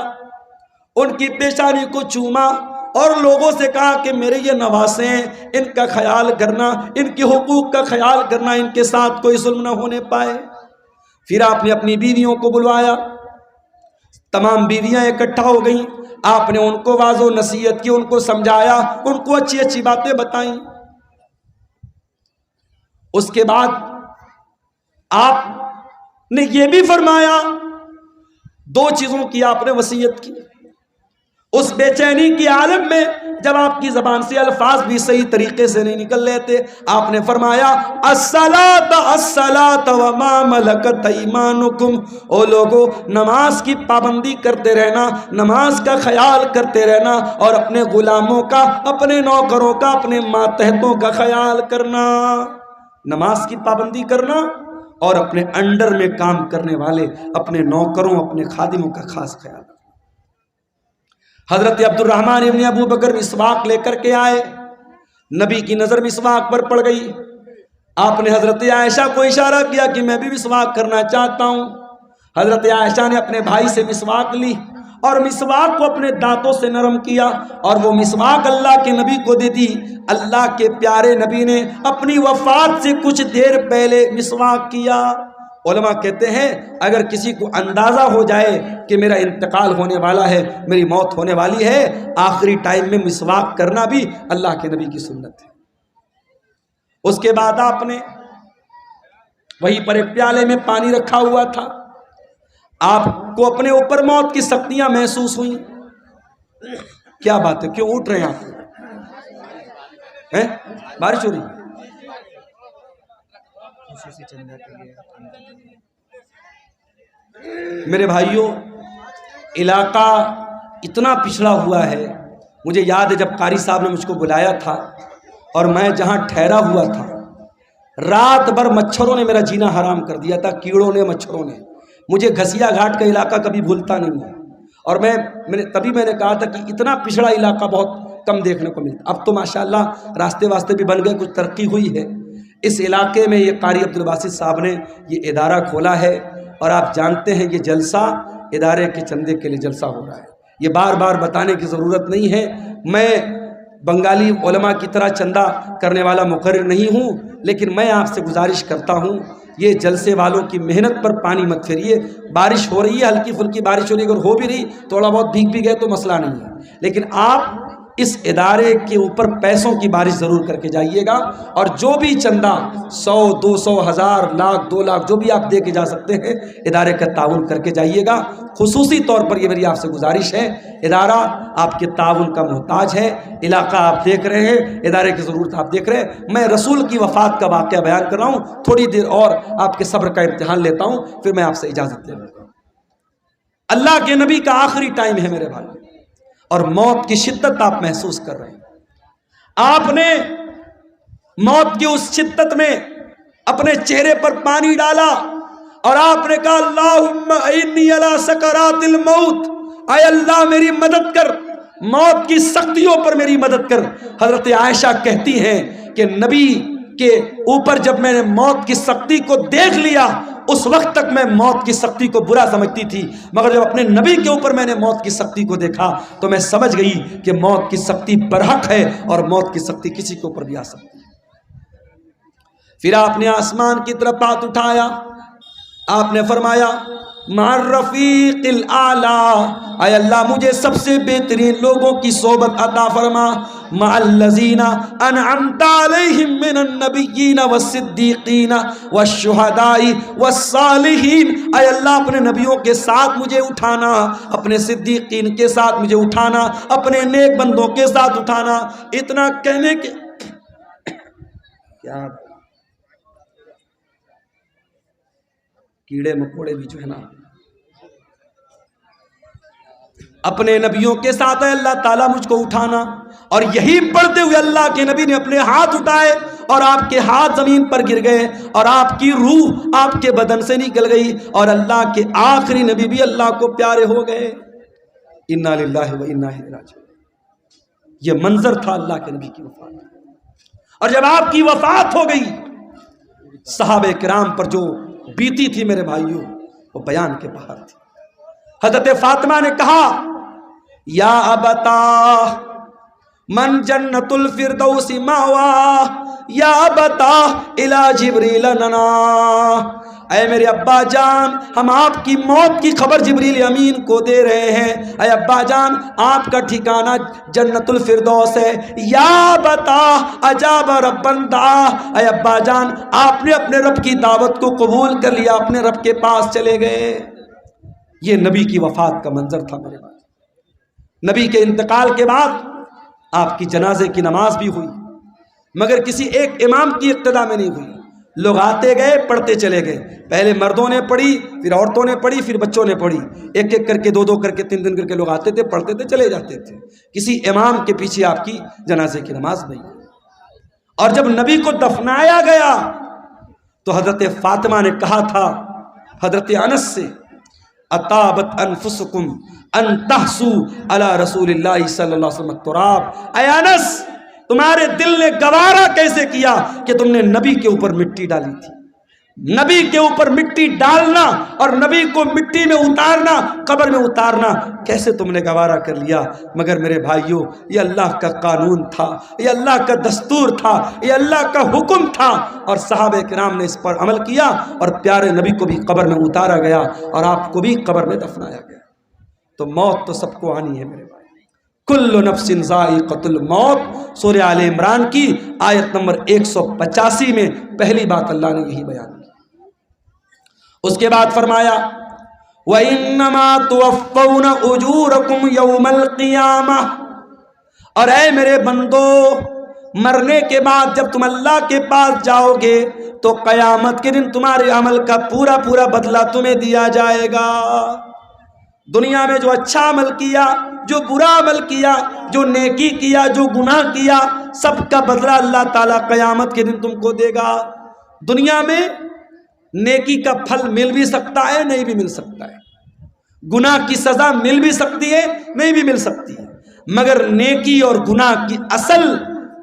ان کی پیشانی کو چوما اور لوگوں سے کہا کہ میرے یہ نواسے ہیں، ان کا خیال کرنا، ان کے حقوق کا خیال کرنا، ان کے ساتھ کوئی ظلم نہ ہونے پائے۔ پھر آپ نے اپنی بیویوں کو بلوایا، تمام بیویاں اکٹھا ہو گئیں، آپ نے ان کو واضح و نصیحت کی، ان کو سمجھایا، ان کو اچھی اچھی باتیں بتائیں۔ اس کے بعد آپ نے یہ بھی فرمایا، دو چیزوں کی آپ نے وصیت کی۔ اس بے چینی کی عالم میں جب آپ کی زبان سے الفاظ بھی صحیح طریقے سے نہیں نکل رہے تھے، آپ نے فرمایا الصلاۃ وما ملکت ایمانکم، او لوگو نماز کی پابندی کرتے رہنا، نماز کا خیال کرتے رہنا، اور اپنے غلاموں کا، اپنے نوکروں کا، اپنے ماتحتوں کا خیال کرنا۔ نماز کی پابندی کرنا اور اپنے انڈر میں کام کرنے والے اپنے نوکروں، اپنے خادموں کا خاص خیال رکھنا۔ حضرت عبد الرحمن ابن ابو بکر مسواک لے کر کے آئے، نبی کی نظر مسواک پر پڑ گئی۔ آپ نے حضرت عائشہ کو اشارہ کیا کہ میں بھی مسواک کرنا چاہتا ہوں۔ حضرت عائشہ نے اپنے بھائی سے مسواک لی اور مسواک کو اپنے دانتوں سے نرم کیا، اور وہ مسواک اللہ کے نبی کو دے دی۔ اللہ کے پیارے نبی نے اپنی وفات سے کچھ دیر پہلے مسواک کیا۔ علماء کہتے ہیں اگر کسی کو اندازہ ہو جائے کہ میرا انتقال ہونے والا ہے، میری موت ہونے والی ہے، آخری ٹائم میں مسواک کرنا بھی اللہ کے نبی کی سنت ہے۔ اس کے بعد آپ نے وہیں پر ایک پیالے میں پانی رکھا ہوا تھا، آپ کو اپنے اوپر موت کی سختیاں محسوس ہوئیں۔ کیا بات ہے، کیوں اٹھ رہے ہیں آپ؟ بارش ہو رہی؟ میرے بھائیوں، علاقہ اتنا پچھڑا ہوا ہے، مجھے یاد ہے جب قاری صاحب نے مجھ کو بلایا تھا اور میں جہاں ٹھہرا ہوا تھا، رات بھر مچھروں نے میرا جینا حرام کر دیا تھا، کیڑوں نے، مچھروں نے۔ مجھے گھسیا گھاٹ کا علاقہ کبھی بھولتا نہیں ہے، اور تبھی میں نے کہا تھا کہ اتنا پچھڑا علاقہ بہت کم دیکھنے کو ملتا۔ اب تو ماشاءاللہ راستے واسطے بھی بن گئے، کچھ ترقی ہوئی ہے۔ اس علاقے میں یہ قاری عبدالباسط صاحب نے یہ ادارہ کھولا ہے، اور آپ جانتے ہیں یہ جلسہ ادارے کے چندے کے لیے جلسہ ہو رہا ہے۔ یہ بار بار بتانے کی ضرورت نہیں ہے، میں بنگالی علماء کی طرح چندہ کرنے والا مقرر نہیں ہوں، لیکن میں آپ سے گزارش کرتا ہوں یہ جلسے والوں کی محنت پر پانی مت پھیریے۔ بارش ہو رہی ہے، ہلکی پھلکی بارش ہو رہی ہے، اگر ہو بھی رہی تھوڑا بہت بھیگ بھی گئے تو مسئلہ نہیں ہے، لیکن آپ اس ادارے کے اوپر پیسوں کی بارش ضرور کر کے جائیے گا، اور جو بھی چندہ 100، 200، 1000، لاکھ، 2 لاکھ جو بھی آپ دے کے جا سکتے ہیں ادارے کا تعاون کر کے جائیے گا۔ خصوصی طور پر یہ میری آپ سے گزارش ہے، ادارہ آپ کے تعاون کا محتاج ہے، علاقہ آپ دیکھ رہے ہیں، ادارے کی ضرورت آپ دیکھ رہے ہیں۔ میں رسول کی وفات کا واقعہ بیان کر رہا ہوں، تھوڑی دیر اور آپ کے صبر کا امتحان لیتا ہوں، پھر میں آپ سے اجازت لے لوں گا۔ اللہ کے نبی کا آخری ٹائم ہے میرے بھائی، اور موت کی شدت آپ محسوس کر رہے ہیں۔ آپ نے موت کی اس شدت میں اپنے چہرے پر پانی ڈالا اور آپ نے کہا اللہم انی علی سکرات الموت، اے اللہ میری مدد کر، موت کی سختیوں پر میری مدد کر۔ حضرت عائشہ کہتی ہیں کہ نبی کے اوپر جب میں نے موت کی سختی کو دیکھ لیا اس وقت تک میں موت کی سختی کو برا سمجھتی تھی، مگر جب اپنے نبی کے اوپر میں نے موت کی سختی کو دیکھا تو میں سمجھ گئی کہ موت کی سختی برحق ہے اور موت کی سختی کسی کے اوپر بھی آ سکتی ہے۔ پھر آپ نے آسمان کی طرف ہاتھ اٹھایا، آپ نے فرمایا مع الرفیق الاعلی، اے اللہ مجھے سب سے بہترین لوگوں کی صحبت عطا فرما، مع الذین انعمت علیہم من النبیین والصدیقین والشہداء والصالحین، اے اللہ اپنے نبیوں کے ساتھ مجھے اٹھانا، اپنے صدیقین کے ساتھ مجھے اٹھانا، اپنے نیک بندوں کے ساتھ اٹھانا۔ اتنا کہنے کے کیا کیڑے مکوڑے بھی جو ہے نا اپنے نبیوں کے ساتھ ہے اللہ تعالیٰ مجھ کو اٹھانا، اور یہی پڑھتے ہوئے اللہ کے نبی نے اپنے ہاتھ اٹھائے اور آپ کے ہاتھ زمین پر گر گئے اور آپ کی روح آپ کے بدن سے نکل گئی اور اللہ کے آخری نبی بھی اللہ کو پیارے ہو گئے۔ انا للہ و انا الیہ راجعون۔ یہ منظر تھا اللہ کے نبی کی وفات، اور جب آپ کی وفات ہو گئی صحابہ کرام پر جو بیتی تھی میرے بھائیوں وہ بیان کے باہر تھی۔ حضرت فاطمہ نے کہا یا ابتا من جنت الفردوس ماوا یا ابتا الی جبریل ننا، اے میرے ابا جان ہم آپ کی موت کی خبر جبریل امین کو دے رہے ہیں، اے ابا جان آپ کا ٹھکانہ جنت الفردوس ہے، یا بتا اجاب ربن دعا، اے ابا جان آپ نے اپنے رب کی دعوت کو قبول کر لیا، اپنے رب کے پاس چلے گئے۔ یہ نبی کی وفات کا منظر تھا میرے بھائی۔ نبی کے انتقال کے بعد آپ کی جنازے کی نماز بھی ہوئی، مگر کسی ایک امام کی اقتدا میں نہیں ہوئی، لوگ آتے گئے پڑھتے چلے گئے، پہلے مردوں نے پڑھی، پھر عورتوں نے پڑھی، پھر بچوں نے پڑھی، ایک ایک کر کے دو دو کر کے تین کر کے لوگ آتے تھے، پڑھتے تھے، چلے جاتے تھے، کسی امام کے پیچھے آپ کی جنازے کی نماز نہیں۔ اور جب نبی کو دفنایا گیا تو حضرت فاطمہ نے کہا تھا حضرت انس سے اطابت انفسکم ان تحسو علی رسول اللہ صلی اللہ علیہ وسلم التراب، اے انس تمہارے دل نے گوارا کیسے کیا کہ تم نے نبی کے اوپر مٹی ڈالی تھی؟ نبی کے اوپر مٹی ڈالنا اور نبی کو مٹی میں اتارنا، قبر میں اتارنا کیسے تم نے گوارا کر لیا؟ مگر میرے بھائیوں یہ اللہ کا قانون تھا، یہ اللہ کا دستور تھا، یہ اللہ کا حکم تھا، اور صحابہ کرام نے اس پر عمل کیا اور پیارے نبی کو بھی قبر میں اتارا گیا اور آپ کو بھی قبر میں دفنایا گیا۔ تو موت تو سب کو آنی ہے میرے بھائی، کل نفس ذائقۃ الموت، سورہ آل عمران کی آیت نمبر 185 میں پہلی بات اللہ نے یہی بیان کی۔ اس کے بعد فرمایا وَإِنَّمَا تُوَفَّوْنَ أُجُورَكُمْ يَوْمَ الْقِيَامَةِ، اور اے میرے بندو مرنے کے بعد جب تم اللہ کے پاس جاؤ گے تو قیامت کے دن تمہارے عمل کا پورا پورا بدلہ تمہیں دیا جائے گا۔ دنیا میں جو اچھا عمل کیا، جو برا عمل کیا، جو نیکی کیا، جو گناہ کیا، سب کا بدلہ اللہ تعالیٰ قیامت کے دن تم کو دے گا۔ دنیا میں نیکی کا پھل مل بھی سکتا ہے، نہیں بھی مل سکتا ہے، گناہ کی سزا مل بھی سکتی ہے، نہیں بھی مل سکتی ہے، مگر نیکی اور گناہ کی اصل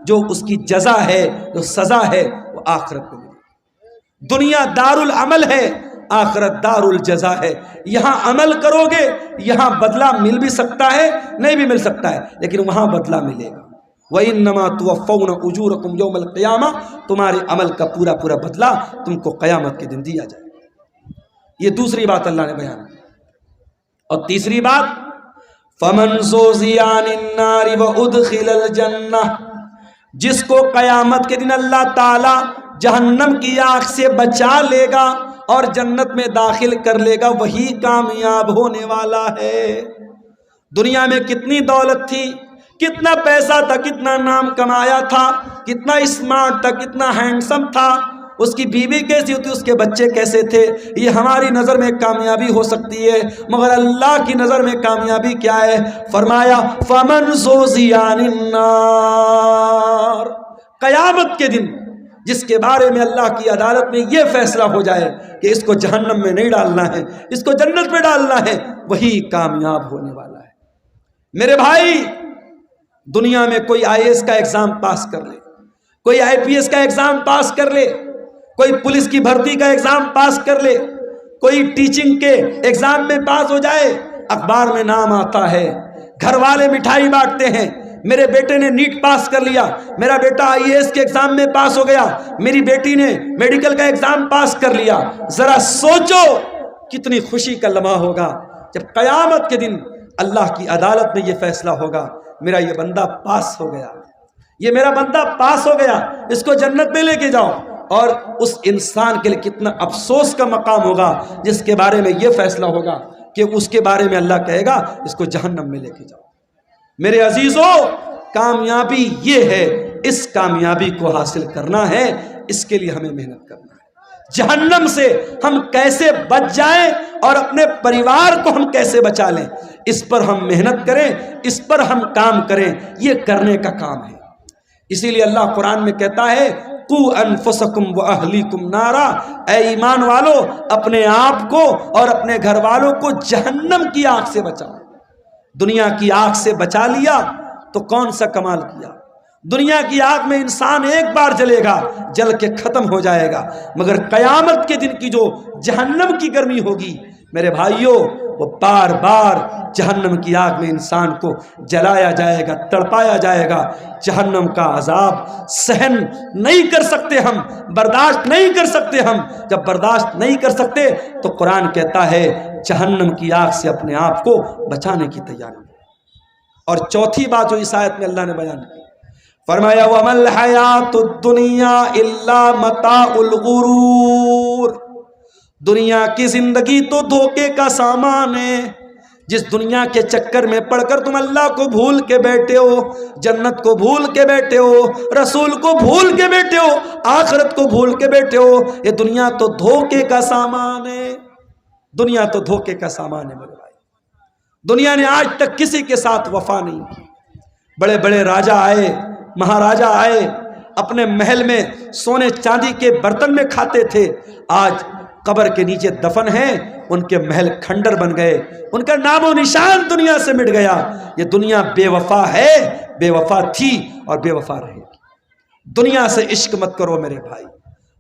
جو اس کی جزا ہے، جو سزا ہے، وہ آخرت میں ملے گی۔ دنیا دار العمل ہے، آخرت دار الجزا ہے۔ یہاں عمل کرو گے یہاں بدلہ مل بھی سکتا ہے، نہیں بھی مل سکتا ہے، لیکن وہاں بدلہ ملے گا۔ وَإِنَّمَا تُوَفَّوْنَ أُجُورَكُمْ يَوْمَ الْقِيَامَةِ، تمہارے عمل کا پورا پورا بدلہ تم کو قیامت کے دن دیا جائے گا۔ یہ دوسری بات اللہ نے بیان کی۔ اور تیسری بات فَمَنْ زُحْزِحَ عَنِ النَّارِ وَأُدْخِلَ الْجَنَّةَ، جس کو قیامت کے دن اللہ تعالی جہنم کی آگ سے بچا لے گا اور جنت میں داخل کر لے گا، وہی کامیاب ہونے والا ہے۔ دنیا میں کتنی دولت تھی، کتنا پیسہ تھا، کتنا نام کمایا تھا، کتنا اسمارٹ تھا، کتنا ہینڈسم تھا، اس کی بیوی کیسی ہوتی، اس کے بچے کیسے تھے، یہ ہماری نظر میں کامیابی ہو سکتی ہے، مگر اللہ کی نظر میں کامیابی کیا ہے؟ فرمایا فَمَنْ زُحْزِحَ عَنِ النَّارِ، قیامت کے دن جس کے بارے میں اللہ کی عدالت میں یہ فیصلہ ہو جائے کہ اس کو جہنم میں نہیں ڈالنا ہے، اس کو جنت میں ڈالنا ہے، وہی کامیاب ہونے والا ہے۔ میرے بھائی دنیا میں کوئی IAS کا ایگزام پاس کر لے، کوئی IPS کا ایگزام پاس کر لے، کوئی پولیس کی بھرتی کا ایگزام پاس کر لے، کوئی ٹیچنگ کے ایگزام میں پاس ہو جائے، اخبار میں نام آتا ہے، گھر والے مٹھائی بانٹتے ہیں، میرے بیٹے نے نیٹ پاس کر لیا، میرا بیٹا IAS کے ایگزام میں پاس ہو گیا، میری بیٹی نے میڈیکل کا ایگزام پاس کر لیا۔ ذرا سوچو کتنی خوشی کا لمحہ ہوگا جب قیامت کے دن اللہ کی عدالت میں یہ فیصلہ ہوگا، میرا یہ بندہ پاس ہو گیا، یہ میرا بندہ پاس ہو گیا، اس کو جنت میں لے کے جاؤ۔ اور اس انسان کے لیے کتنا افسوس کا مقام ہوگا جس کے بارے میں یہ فیصلہ ہوگا کہ اس کے بارے میں اللہ کہے گا اس کو جہنم میں لے کے جاؤ۔ میرے عزیزو، کامیابی یہ ہے، اس کامیابی کو حاصل کرنا ہے، اس کے لیے ہمیں محنت کرنا ہے۔ جہنم سے ہم کیسے بچ جائیں اور اپنے پریوار کو ہم کیسے بچا لیں، اس پر ہم محنت کریں، اس پر ہم کام کریں، یہ کرنے کا کام ہے۔ اسی لیے اللہ قرآن میں کہتا ہے قُوْ أَنفُسَكُمْ وَأَهْلِيكُمْ نَارًا، اے ایمان والو اپنے آپ کو اور اپنے گھر والوں کو جہنم کی آگ سے بچاؤ۔ دنیا کی آگ سے بچا لیا تو کون سا کمال کیا؟ دنیا کی آگ میں انسان ایک بار جلے گا، جل کے ختم ہو جائے گا، مگر قیامت کے دن کی جو جہنم کی گرمی ہوگی میرے بھائیوں، وہ بار بار جہنم کی آگ میں انسان کو جلایا جائے گا، تڑپایا جائے گا۔ جہنم کا عذاب سہن نہیں کر سکتے ہم، برداشت نہیں کر سکتے ہم۔ جب برداشت نہیں کر سکتے تو قرآن کہتا ہے جہنم کی آگ سے اپنے آپ کو بچانے کی تیاری۔ اور چوتھی بات جو اس آیت میں اللہ نے بیان کی، فرمایا وَمَا الْحَيَاةُ الدُّنْيَا إِلَّا مَتَاعُ الْغُرُورِ، دنیا کی زندگی تو دھوکے کا سامان ہے۔ جس دنیا کے چکر میں پڑھ کر تم اللہ کو بھول کے بیٹھے ہو، جنت کو بھول کے بیٹھے ہو، رسول کو بھول کے بیٹھے ہو، آخرت کو بھول کے بیٹھے ہو، یہ دنیا تو دھوکے کا سامان ہے۔ دنیا تو دھوکے کا سامان ہے میرے بھائی۔ دنیا نے آج تک کسی کے ساتھ وفا نہیں کی۔ بڑے بڑے راجا آئے، مہاراجا آئے، اپنے محل میں سونے چاندی کے برتن میں کھاتے تھے، آج قبر کے نیچے دفن ہیں، ان کے محل کھنڈر بن گئے، ان کا نام و نشان دنیا سے مٹ گیا۔ یہ دنیا بے وفا ہے، بے وفا تھی اور بے وفا رہے گی۔ دنیا سے عشق مت کرو میرے بھائی،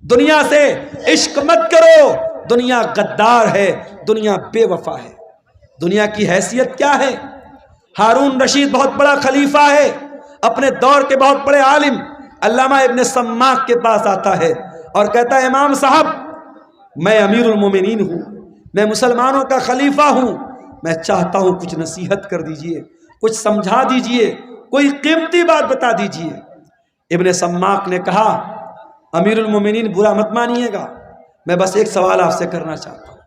دنیا سے عشق مت کرو۔ دنیا غدار ہے، دنیا بے وفا ہے۔ دنیا کی حیثیت کیا ہے؟ ہارون رشید بہت بڑا خلیفہ ہے، اپنے دور کے بہت بڑے عالم علامہ ابن سماک کے پاس آتا ہے اور کہتا ہے امام صاحب میں امیر المومنین ہوں، میں مسلمانوں کا خلیفہ ہوں، میں چاہتا ہوں کچھ نصیحت کر دیجئے، کچھ سمجھا دیجئے، کوئی قیمتی بات بتا دیجئے۔ ابن سماک نے کہا امیر المومنین برا مت مانیے گا، میں بس ایک سوال آپ سے کرنا چاہتا ہوں۔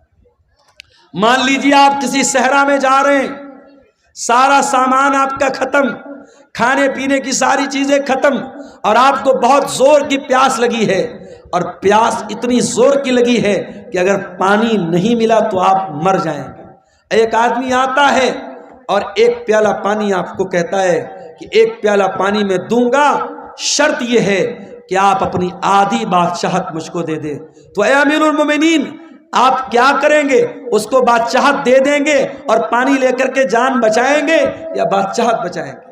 مان لیجئے آپ کسی صحرا میں جا رہے ہیں، سارا سامان آپ کا ختم، کھانے پینے کی ساری چیزیں ختم، اور آپ کو بہت زور کی پیاس لگی ہے، اور پیاس اتنی زور کی لگی ہے کہ اگر پانی نہیں ملا تو آپ مر جائیں گے۔ ایک آدمی آتا ہے اور ایک پیالہ پانی آپ کو کہتا ہے کہ ایک پیالہ پانی میں دوں گا، شرط یہ ہے کہ آپ اپنی آدھی بادشاہت مجھ کو دے دیں۔ تو اے امیر المومنین آپ کیا کریں گے؟ اس کو بادشاہت دے دیں گے اور پانی لے کر کے جان بچائیں گے یا بادشاہت بچائیں گے؟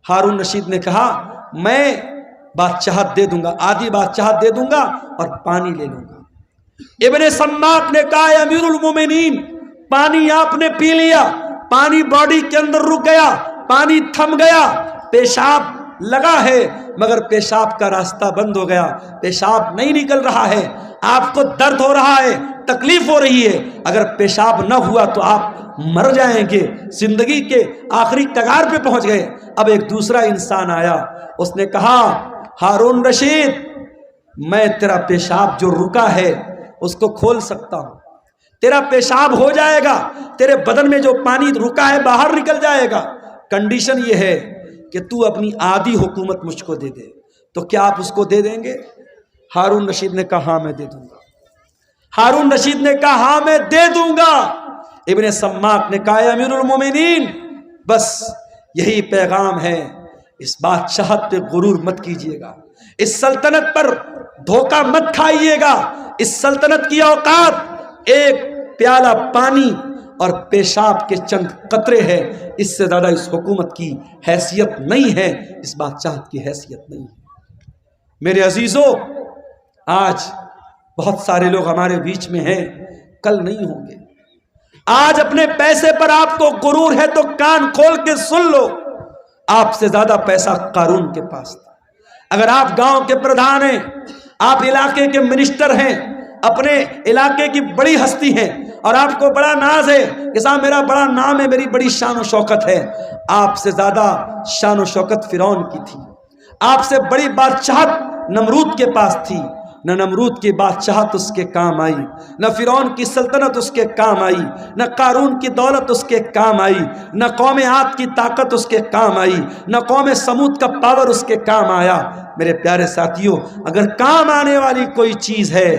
ہارون رشید نے کہا میں بادشاہت دے دوں گا، آدھی بادشاہت دے دوں گا اور پانی لے لوں گا۔ ابن سماک نے کہا اے امیر المومنین پانی آپ نے پی لیا، پانی باڈی کے اندر رک گیا، پانی تھم گیا، پیشاب لگا ہے مگر پیشاب کا راستہ بند ہو گیا، پیشاب نہیں نکل رہا ہے، آپ کو درد ہو رہا ہے، تکلیف ہو رہی ہے، اگر پیشاب نہ ہوا تو آپ مر جائیں گے، زندگی کے آخری کگار پہ پہنچ گئے۔ اب ایک دوسرا انسان آیا، اس نے کہا ہارون رشید میں تیرا پیشاب جو رکا ہے اس کو کھول سکتا ہوں، تیرا پیشاب ہو جائے گا، تیرے بدن میں جو پانی رکا ہے باہر نکل جائے گا، کنڈیشن یہ ہے کہ تو اپنی آدھی حکومت مجھ کو دے دے۔ تو کیا آپ اس کو دے دیں گے؟ ہارون رشید نے کہا ہاں میں دے دوں گا۔ ہارون رشید نے کہا ہاں میں دے دوں گا۔ ابن سماک نے کہا امیر المومنین بس یہی پیغام ہے، اس بادشاہت پہ غرور مت کیجیے گا، اس سلطنت پر دھوکہ مت کھائیے گا، اس سلطنت کی اوقات ایک پیالہ پانی اور پیشاب کے چند قطرے ہیں، اس سے زیادہ اس حکومت کی حیثیت نہیں ہے، اس بادشاہت کی حیثیت نہیں ہے۔ میرے عزیزو آج بہت سارے لوگ ہمارے بیچ میں ہیں کل نہیں ہوں گے۔ آج اپنے پیسے پر آپ کو غرور ہے تو کان کھول کے سن لو، آپ سے زیادہ پیسہ قارون کے پاس تھا۔ اگر آپ گاؤں کے پردھان ہیں، آپ علاقے کے منسٹر ہیں، اپنے علاقے کی بڑی ہستی ہیں، اور آپ کو بڑا ناز ہے کہ صاحب میرا بڑا نام ہے، میری بڑی شان و شوکت ہے، آپ سے زیادہ شان و شوکت فرعون کی تھی، آپ سے بڑی بادشاہت نمرود کے پاس تھی، نہ نمرود کی بادشاہت اس کے کام آئی، نہ فرعون کی سلطنت اس کے کام آئی، نہ قارون کی دولت اس کے کام آئی، نہ قوم عاد کی طاقت اس کے کام آئی، نہ قوم سمود کا پاور اس کے کام آیا۔ میرے پیارے ساتھیوں، اگر کام آنے والی کوئی چیز ہے،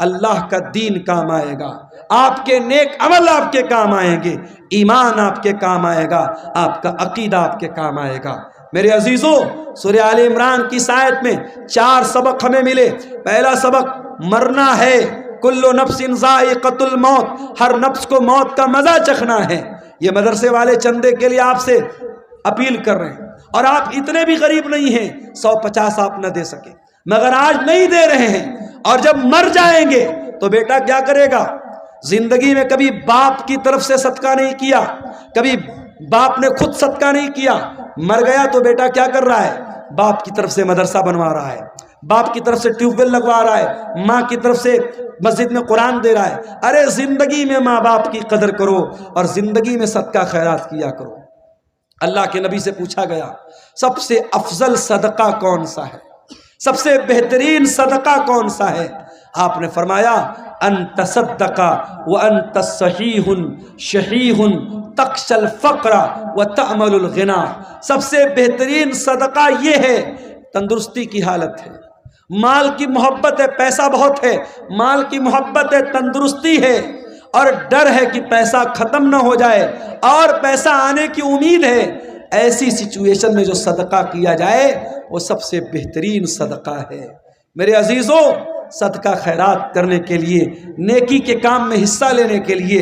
اللہ کا دین کام آئے گا، آپ کے نیک عمل آپ کے کام آئیں گے، ایمان آپ کے کام آئے گا، آپ کا عقیدہ آپ کے کام آئے گا۔ میرے عزیزوں، سورہ آل عمران کی اس آیت میں 4 سبق ہمیں ملے۔ پہلا سبق مرنا ہے، کل نفس ذائقۃ الموت، ہر نفس کو موت کا مزہ چکھنا ہے۔ یہ مدرسے والے چندے کے لیے آپ سے اپیل کر رہے ہیں، اور آپ اتنے بھی غریب نہیں ہیں 150 آپ نہ دے سکے، مگر آج نہیں دے رہے ہیں، اور جب مر جائیں گے تو بیٹا کیا کرے گا؟ زندگی میں کبھی باپ کی طرف سے صدقہ نہیں کیا، کبھی باپ نے خود صدقہ نہیں کیا، مر گیا تو بیٹا کیا کر رہا ہے؟ باپ کی طرف سے مدرسہ بنوا رہا ہے، باپ کی طرف سے ٹیوب ویل لگوا رہا ہے، ماں کی طرف سے مسجد میں قرآن دے رہا ہے۔ ارے زندگی میں ماں باپ کی قدر کرو، اور زندگی میں صدقہ خیرات کیا کرو۔ اللہ کے نبی سے پوچھا گیا سب سے افضل صدقہ کون سا ہے، سب سے بہترین صدقہ کون سا ہے؟ آپ نے فرمایا ان تصدق وانت صحیح شحیح تخشى الفقر وتأمل الغنى، سب سے بہترین صدقہ یہ ہے، تندرستی کی حالت ہے، مال کی محبت ہے، پیسہ بہت ہے، مال کی محبت ہے، تندرستی ہے، اور ڈر ہے کہ پیسہ ختم نہ ہو جائے، اور پیسہ آنے کی امید ہے۔ ایسی سچویشن میں جو صدقہ کیا جائے وہ سب سے بہترین صدقہ ہے۔ میرے عزیزوں، صدقہ خیرات کرنے کے لیے، نیکی کے کام میں حصہ لینے کے لیے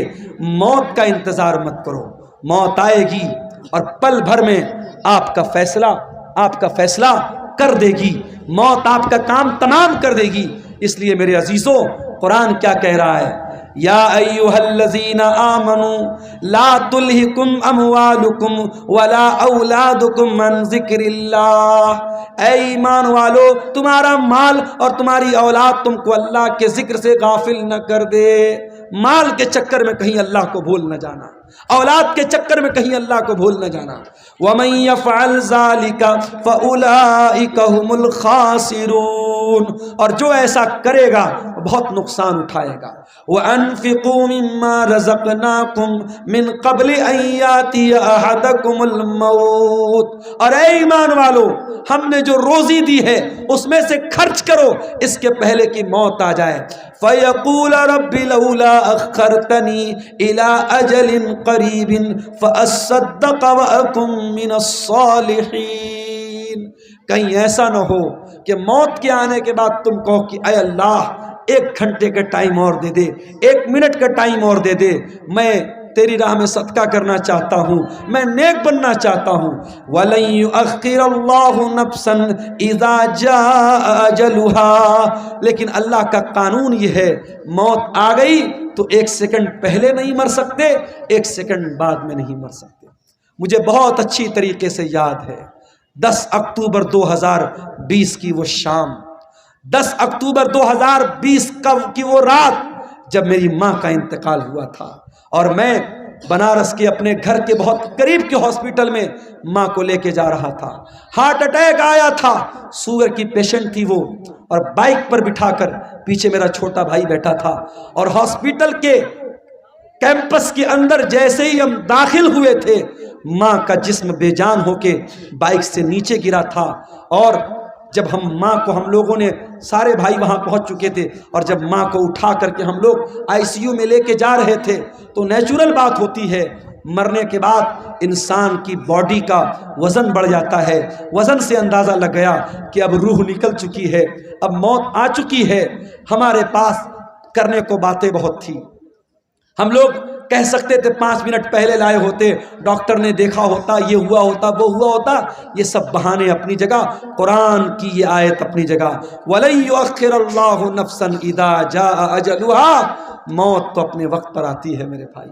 موت کا انتظار مت کرو۔ موت آئے گی اور پل بھر میں آپ کا فیصلہ کر دے گی، موت آپ کا کام تمام کر دے گی۔ اس لیے میرے عزیزوں، قرآن کیا کہہ رہا ہے؟ یا ایھا الذین آمنوا لا تلہکم اموالکم ولا اولادکم عن ذکر اللہ، اے ایمان والو، تمہارا مال اور تمہاری اولاد تم کو اللہ کے ذکر سے غافل نہ کر دے۔ مال کے چکر میں کہیں اللہ کو بھول نہ جانا، اولاد کے چکر میں کہیں اللہ کو بھول نہ جانا۔ وَمَن يَفْعَلْ ذَلِكَ فَأُولَئِكَ هُمُ الْخَاسِرُونَ، اور جو ایسا کرے گا وہ بہت نقصان اٹھائے گا۔ وَأَنفِقُوا مِمَّا رَزَقْنَاكُمْ مِن قَبْلِ أَن يَأْتِيَ أَحَدَكُمُ الْمَوْتُ، اور اے ایمان والو، ہم نے جو روزی دی ہے اس میں سے خرچ کرو اس کے پہلے کہ موت آ جائے۔ فَيَقُولَ رَبِّ لَوْلَا أَخَّرْتَنِي إِلَىٰ أَجَلٍ قَرِيبٍ فَأَصَّدَّقَ وَأَكُن مِّنَ الصَّالِحِينَ، کہیں ایسا نہ ہو کہ موت کے آنے کے بعد تم کہو کہ اے اللہ 1 گھنٹے کا ٹائم اور دے دے، 1 منٹ کا ٹائم اور دے دے، میں تیری راہ میں صدقہ کرنا چاہتا ہوں، میں نیک بننا چاہتا ہوں۔ وَلَن يُؤَخِّرَ اللَّهُ نَفْسًا إِذَا جَاءَ أَجَلُهَا، لیکن اللہ کا قانون یہ ہے، موت آ گئی تو 1 سیکنڈ پہلے نہیں مر سکتے، 1 سیکنڈ بعد میں نہیں مر سکتے۔ مجھے بہت اچھی طریقے سے یاد ہے 10 اکتوبر 2020 کی وہ شام، 10 اکتوبر 2020 کی وہ رات جب میری ماں کا انتقال ہوا تھا، اور میں بنارس کے اپنے گھر کے بہت قریب کے ہاسپٹل میں ماں کو لے کے جا رہا تھا۔ ہارٹ اٹیک آیا تھا، شوگر کی پیشنٹ تھی وہ، اور بائک پر بٹھا کر پیچھے میرا چھوٹا بھائی بیٹھا تھا، اور ہاسپٹل کے کیمپس کے اندر جیسے ہی ہم داخل ہوئے تھے، ماں کا جسم بے جان ہو کے بائک سے نیچے گرا تھا، اور جب ہم لوگوں نے سارے بھائی وہاں پہنچ چکے تھے، اور جب ماں کو اٹھا کر کے ہم لوگ ICU میں لے کے جا رہے تھے، تو نیچرل بات ہوتی ہے، مرنے کے بعد انسان کی باڈی کا وزن بڑھ جاتا ہے۔ وزن سے اندازہ لگ گیا کہ اب روح نکل چکی ہے، اب موت آ چکی ہے۔ ہمارے پاس کرنے کو باتیں بہت تھی، ہم لوگ کہہ سکتے تھے 5 منٹ پہلے لائے ہوتے، ڈاکٹر نے دیکھا ہوتا، یہ ہوا ہوتا، وہ ہوا ہوتا۔ یہ سب بہانے اپنی جگہ، قرآن کی یہ آیت اپنی جگہ۔ وَلَن يُؤَخِّرَ اللَّهُ نَفْسًا إِذَا جَاءَ أَجَلُهَا، موت تو اپنے وقت پر آتی ہے میرے بھائی۔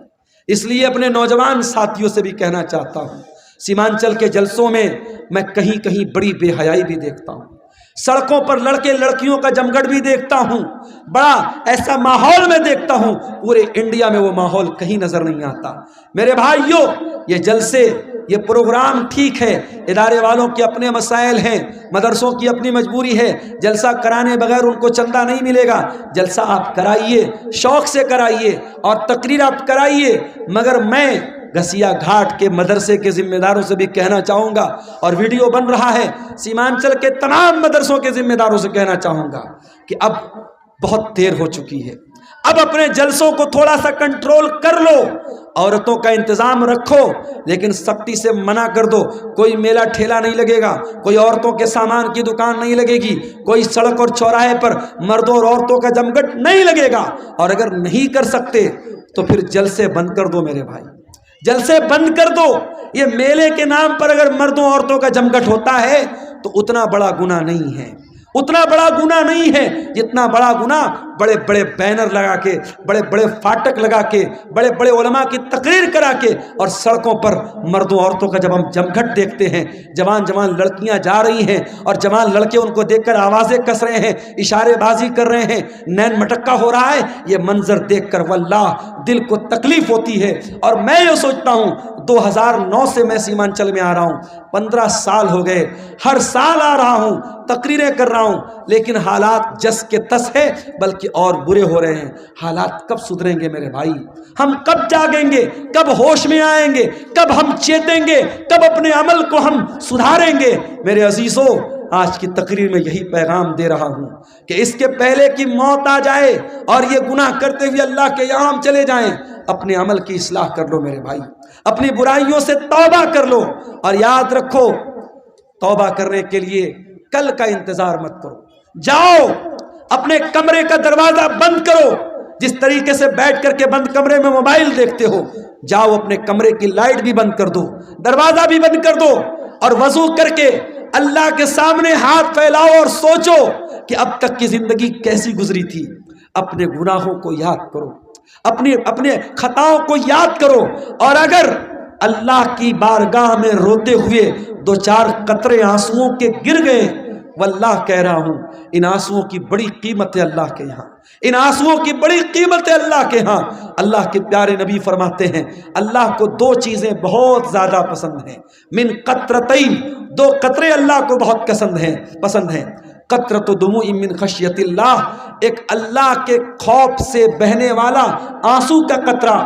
اس لیے اپنے نوجوان ساتھیوں سے بھی کہنا چاہتا ہوں، سیمانچل کے جلسوں میں میں کہیں کہیں بڑی بے حیائی بھی دیکھتا ہوں، سڑکوں پر لڑکے لڑکیوں کا جمگھٹ بھی دیکھتا ہوں، بڑا ایسا ماحول میں دیکھتا ہوں، پورے انڈیا میں وہ ماحول کہیں نظر نہیں آتا۔ میرے بھائیوں، یہ جلسے، یہ پروگرام ٹھیک ہے، ادارے والوں کے اپنے مسائل ہیں، مدرسوں کی اپنی مجبوری ہے، جلسہ کرانے بغیر ان کو چندہ نہیں ملے گا۔ جلسہ آپ کرائیے، شوق سے کرائیے اور تقریر آپ کرائیے، مگر میں گھسیا گھاٹ کے مدرسے کے ذمہ داروں سے بھی کہنا چاہوں گا، اور ویڈیو بن رہا ہے، سیمانچل کے تمام مدرسوں کے ذمہ داروں سے کہنا چاہوں گا کہ اب بہت دیر ہو چکی ہے، اب اپنے جلسوں کو تھوڑا سا کنٹرول کر لو، عورتوں کا انتظام رکھو، لیکن سختی سے منع کر دو، کوئی میلہ ٹھیلا نہیں لگے گا، کوئی عورتوں کے سامان کی دکان نہیں لگے گی، کوئی سڑک اور چوراہے پر مردوں اور عورتوں کا جمگھٹ نہیں لگے گا، اور اگر نہیں کر سکتے تو پھر جلسے بند کر دو میرے بھائی، جلسے بند کر دو۔ یہ میلے کے نام پر اگر مردوں عورتوں کا جمگھٹ ہوتا ہے تو اتنا بڑا گناہ نہیں ہے، اتنا بڑا گناہ نہیں ہے جتنا بڑا گناہ بڑے بڑے بینر لگا کے، بڑے بڑے فاٹک لگا کے، بڑے بڑے علماء کی تقریر کرا کے، اور سڑکوں پر مردوں عورتوں کا جب ہم جمگھٹ دیکھتے ہیں، جوان جوان لڑکیاں جا رہی ہیں اور جوان لڑکے ان کو دیکھ کر آوازیں کس رہے ہیں، اشارے بازی کر رہے ہیں، نین مٹکا ہو رہا ہے، یہ منظر دیکھ کر واللہ دل کو تکلیف ہوتی ہے۔ اور میں یہ سوچتا ہوں 2009 سے میں سیمانچل میں آ رہا ہوں، 15 سال ہو گئے، ہر سال آ رہا ہوں، تقریریں کر رہا ہوں، لیکن حالات جس کے تس ہے بلکہ اور برے ہو رہے ہیں۔ حالات کب سدھریں گے میرے بھائی؟ ہم کب جاگیں گے؟ کب ہوش میں آئیں گے؟ کب ہم چیتیں گے؟ کب اپنے عمل کو ہم سدھاریں گے؟ میرے عزیزوں، آج کی تقریر میں یہی پیغام دے رہا ہوں کہ اس کے پہلے کہ موت آ جائے اور یہ گناہ کرتے ہوئے اللہ کے یہاں ہم چلے جائیں، اپنے عمل کی اصلاح کر لو میرے بھائی، اپنی برائیوں سے توبہ کر لو، اور یاد رکھو توبہ کرنے کے لیے کل کا انتظار مت کرو، جاؤ اپنے کمرے کا دروازہ بند کرو، جس طریقے سے بیٹھ کر کے بند کمرے میں موبائل دیکھتے ہو، جاؤ اپنے کمرے کی لائٹ بھی بند کر دو، دروازہ بھی بند کر دو، اور وضو کر کے اللہ کے سامنے ہاتھ پھیلاؤ اور سوچو کہ اب تک کی زندگی کیسی گزری تھی، اپنے گناہوں کو یاد کرو، اپنے خطاؤں کو یاد کرو، اور اگر اللہ کی بارگاہ میں روتے ہوئے 2-4 قطرے آنسوؤں کے گر گئے، واللہ کہہ رہا ہوں ان آنسوؤں کی بڑی قیمت ہے اللہ کے یہاں، ان آنسوؤں کی بڑی قیمت ہے اللہ کے ہاں۔ اللہ کے پیارے نبی فرماتے ہیں اللہ کو 2 چیزیں بہت زیادہ پسند ہیں، من قطرتین، 2 قطرے اللہ کو بہت پسند ہیں، قطرۃ دموع من خشیت اللہ، ایک اللہ کے خوف سے بہنے والا آنسو کا قطرہ،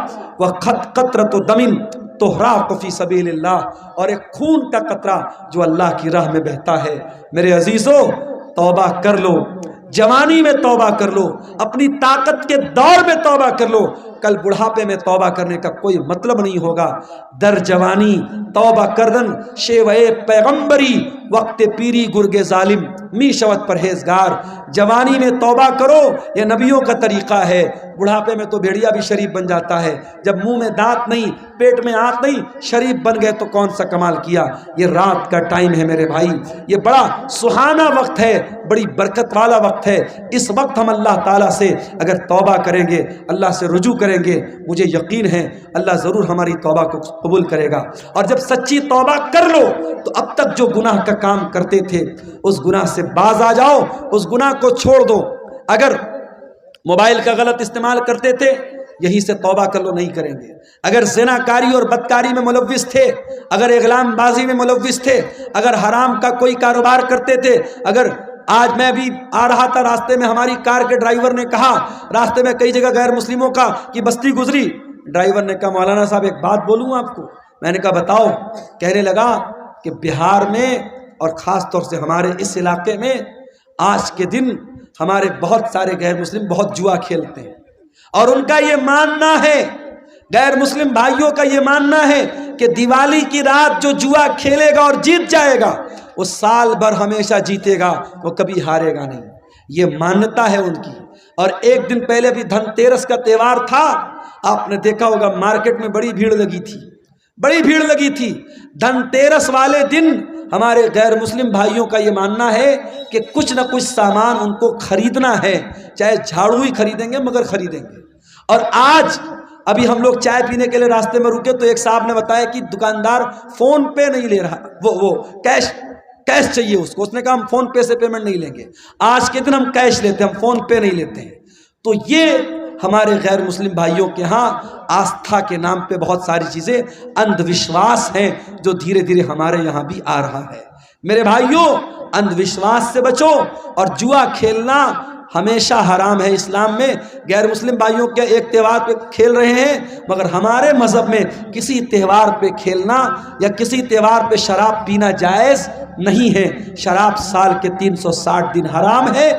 قطرۃ دم تحراق فی سبیل اللہ، اور ایک خون کا قطرہ جو اللہ کی راہ میں بہتا ہے۔ میرے عزیزو، توبہ کر لو، جوانی میں توبہ کر لو، اپنی طاقت کے دور میں توبہ کر لو، کل بڑھاپے میں توبہ کرنے کا کوئی مطلب نہیں ہوگا۔ در جوانی توبہ کردن شیوے پیغمبری، وقت پیری گرگ ظالم می شوت پرہیزگار۔ جوانی میں توبہ کرو، یہ نبیوں کا طریقہ ہے، بڑھاپے میں تو بھیڑیا بھی شریف بن جاتا ہے، جب منہ میں دانت نہیں، پیٹ میں آنت نہیں، شریف بن گئے تو کون سا کمال کیا۔ یہ رات کا ٹائم ہے میرے بھائی، یہ بڑا سہانا وقت ہے، بڑی برکت والا وقت ہے۔ اس وقت ہم اللہ تعالیٰ سے اگر توبہ کریں گے، اللہ سے رجوع کریں گے، مجھے یقین ہے اللہ ضرور ہماری توبہ کو قبول کرے گا۔ اور جب سچی توبہ کر لو تو اب تک جو گناہ کا کام کرتے تھے اس گناہ سے باز آ جاؤ، اس گناہ کو چھوڑ دو۔ اگر موبائل کا غلط استعمال کرتے تھے یہی سے توبہ کر لو، نہیں کریں گے۔ اگر زنا کاری اور بدکاری میں ملوث تھے، اگر اغلام بازی میں ملوث تھے، اگر حرام کا کوئی کاروبار کرتے تھے، اگر آج میں بھی آ رہا تھا راستے میں، ہماری کار کے ڈرائیور نے کہا، راستے میں کئی جگہ غیر مسلموں کی بستی گزری، ڈرائیور نے کہا مولانا صاحب ایک بات بولوں آپ کو؟ میں نے کہا بتاؤ۔ کہنے لگا کہ بہار میں اور خاص طور سے ہمارے اس علاقے میں آج کے دن ہمارے بہت سارے غیر مسلم بہت جوا کھیلتے ہیں، اور ان کا یہ ماننا ہے، غیر مسلم بھائیوں کا یہ ماننا ہے کہ دیوالی کی رات جو جوا کھیلے گا اور جیت جائے گا وہ سال بھر ہمیشہ جیتے گا، وہ کبھی ہارے گا نہیں۔ یہ مانتا ہے ان کی۔ اور ایک دن پہلے بھی دھن تیرس کا تہوار تھا، آپ نے دیکھا ہوگا مارکیٹ میں بڑی بھیڑ لگی تھی، بڑی بھیڑ لگی تھی۔ دھن تیرس والے دن ہمارے غیر مسلم بھائیوں کا یہ ماننا ہے کہ کچھ نہ کچھ سامان ان کو خریدنا ہے، چاہے جھاڑو ہی خریدیں گے مگر خریدیں گے، اور آج ابھی ہم لوگ چائے پینے کے لیے راستے میں رکے تو ایک صاحب نے بتایا کہ دکاندار فون پے نہیں لے رہا، وہ کیش چاہیے اس کو، اس نے کہا ہم فون پے سے پیمنٹ نہیں لیں گے، آج کے دن ہم کیش لیتے ہیں، ہم فون پے نہیں لیتے ہیں۔ تو یہ ہمارے غیر مسلم بھائیوں کے ہاں آستھا کے نام پہ بہت ساری چیزیں اندھ وشواس ہیں جو دھیرے دھیرے ہمارے یہاں بھی آ رہا ہے۔ میرے بھائیوں، اندھ وشواس سے بچو، اور جوا کھیلنا ہمیشہ حرام ہے اسلام میں۔ غیر مسلم بھائیوں کے ایک تہوار پہ کھیل رہے ہیں، مگر ہمارے مذہب میں کسی تہوار پہ کھیلنا یا کسی تہوار پہ شراب پینا جائز نہیں ہے۔ شراب سال کے 360 دن حرام ہے،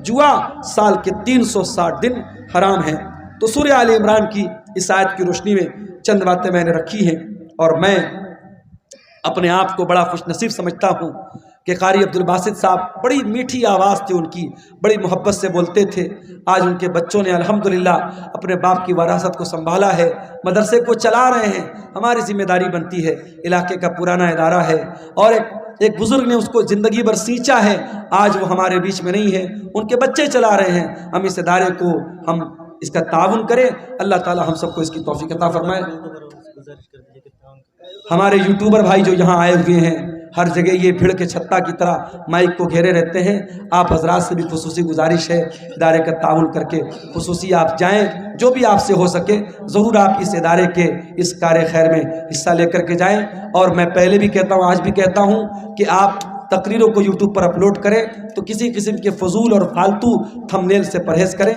جوا سال کے 360 دن حرام ہے۔ تو سورہ آل عمران کی اس آیت کی روشنی میں چند باتیں میں نے رکھی ہیں، اور میں اپنے آپ کو بڑا خوش نصیب سمجھتا ہوں کہ قاری عبدالباسط صاحب، بڑی میٹھی آواز تھی ان کی، بڑی محبت سے بولتے تھے۔ آج ان کے بچوں نے الحمدللہ اپنے باپ کی وراثت کو سنبھالا ہے، مدرسے کو چلا رہے ہیں۔ ہماری ذمہ داری بنتی ہے، علاقے کا پرانا ادارہ ہے، اور ایک بزرگ نے اس کو زندگی بھر سینچا ہے، آج وہ ہمارے بیچ میں نہیں ہے، ان کے بچے چلا رہے ہیں۔ ہم اس ادارے کو اس کا تعاون کریں، اللہ تعالی ہم سب کو اس کی توفیق عطا فرمائے۔ ہمارے یوٹیوبر بھائی جو یہاں آئے ہوئے ہیں، ہر جگہ یہ بھیڑ کے چھتا کی طرح مائک کو گھیرے رہتے ہیں، آپ حضرات سے بھی خصوصی گزارش ہے، ادارے کا تعاون کر کے خصوصی آپ جائیں، جو بھی آپ سے ہو سکے ضرور آپ اس ادارے کے اس کار خیر میں حصہ لے کر کے جائیں۔ اور میں پہلے بھی کہتا ہوں، آج بھی کہتا ہوں کہ آپ تقریروں کو یوٹیوب پر اپلوڈ کریں تو کسی قسم کے فضول اور فالتو تھمبنیل سے پرہیز کریں۔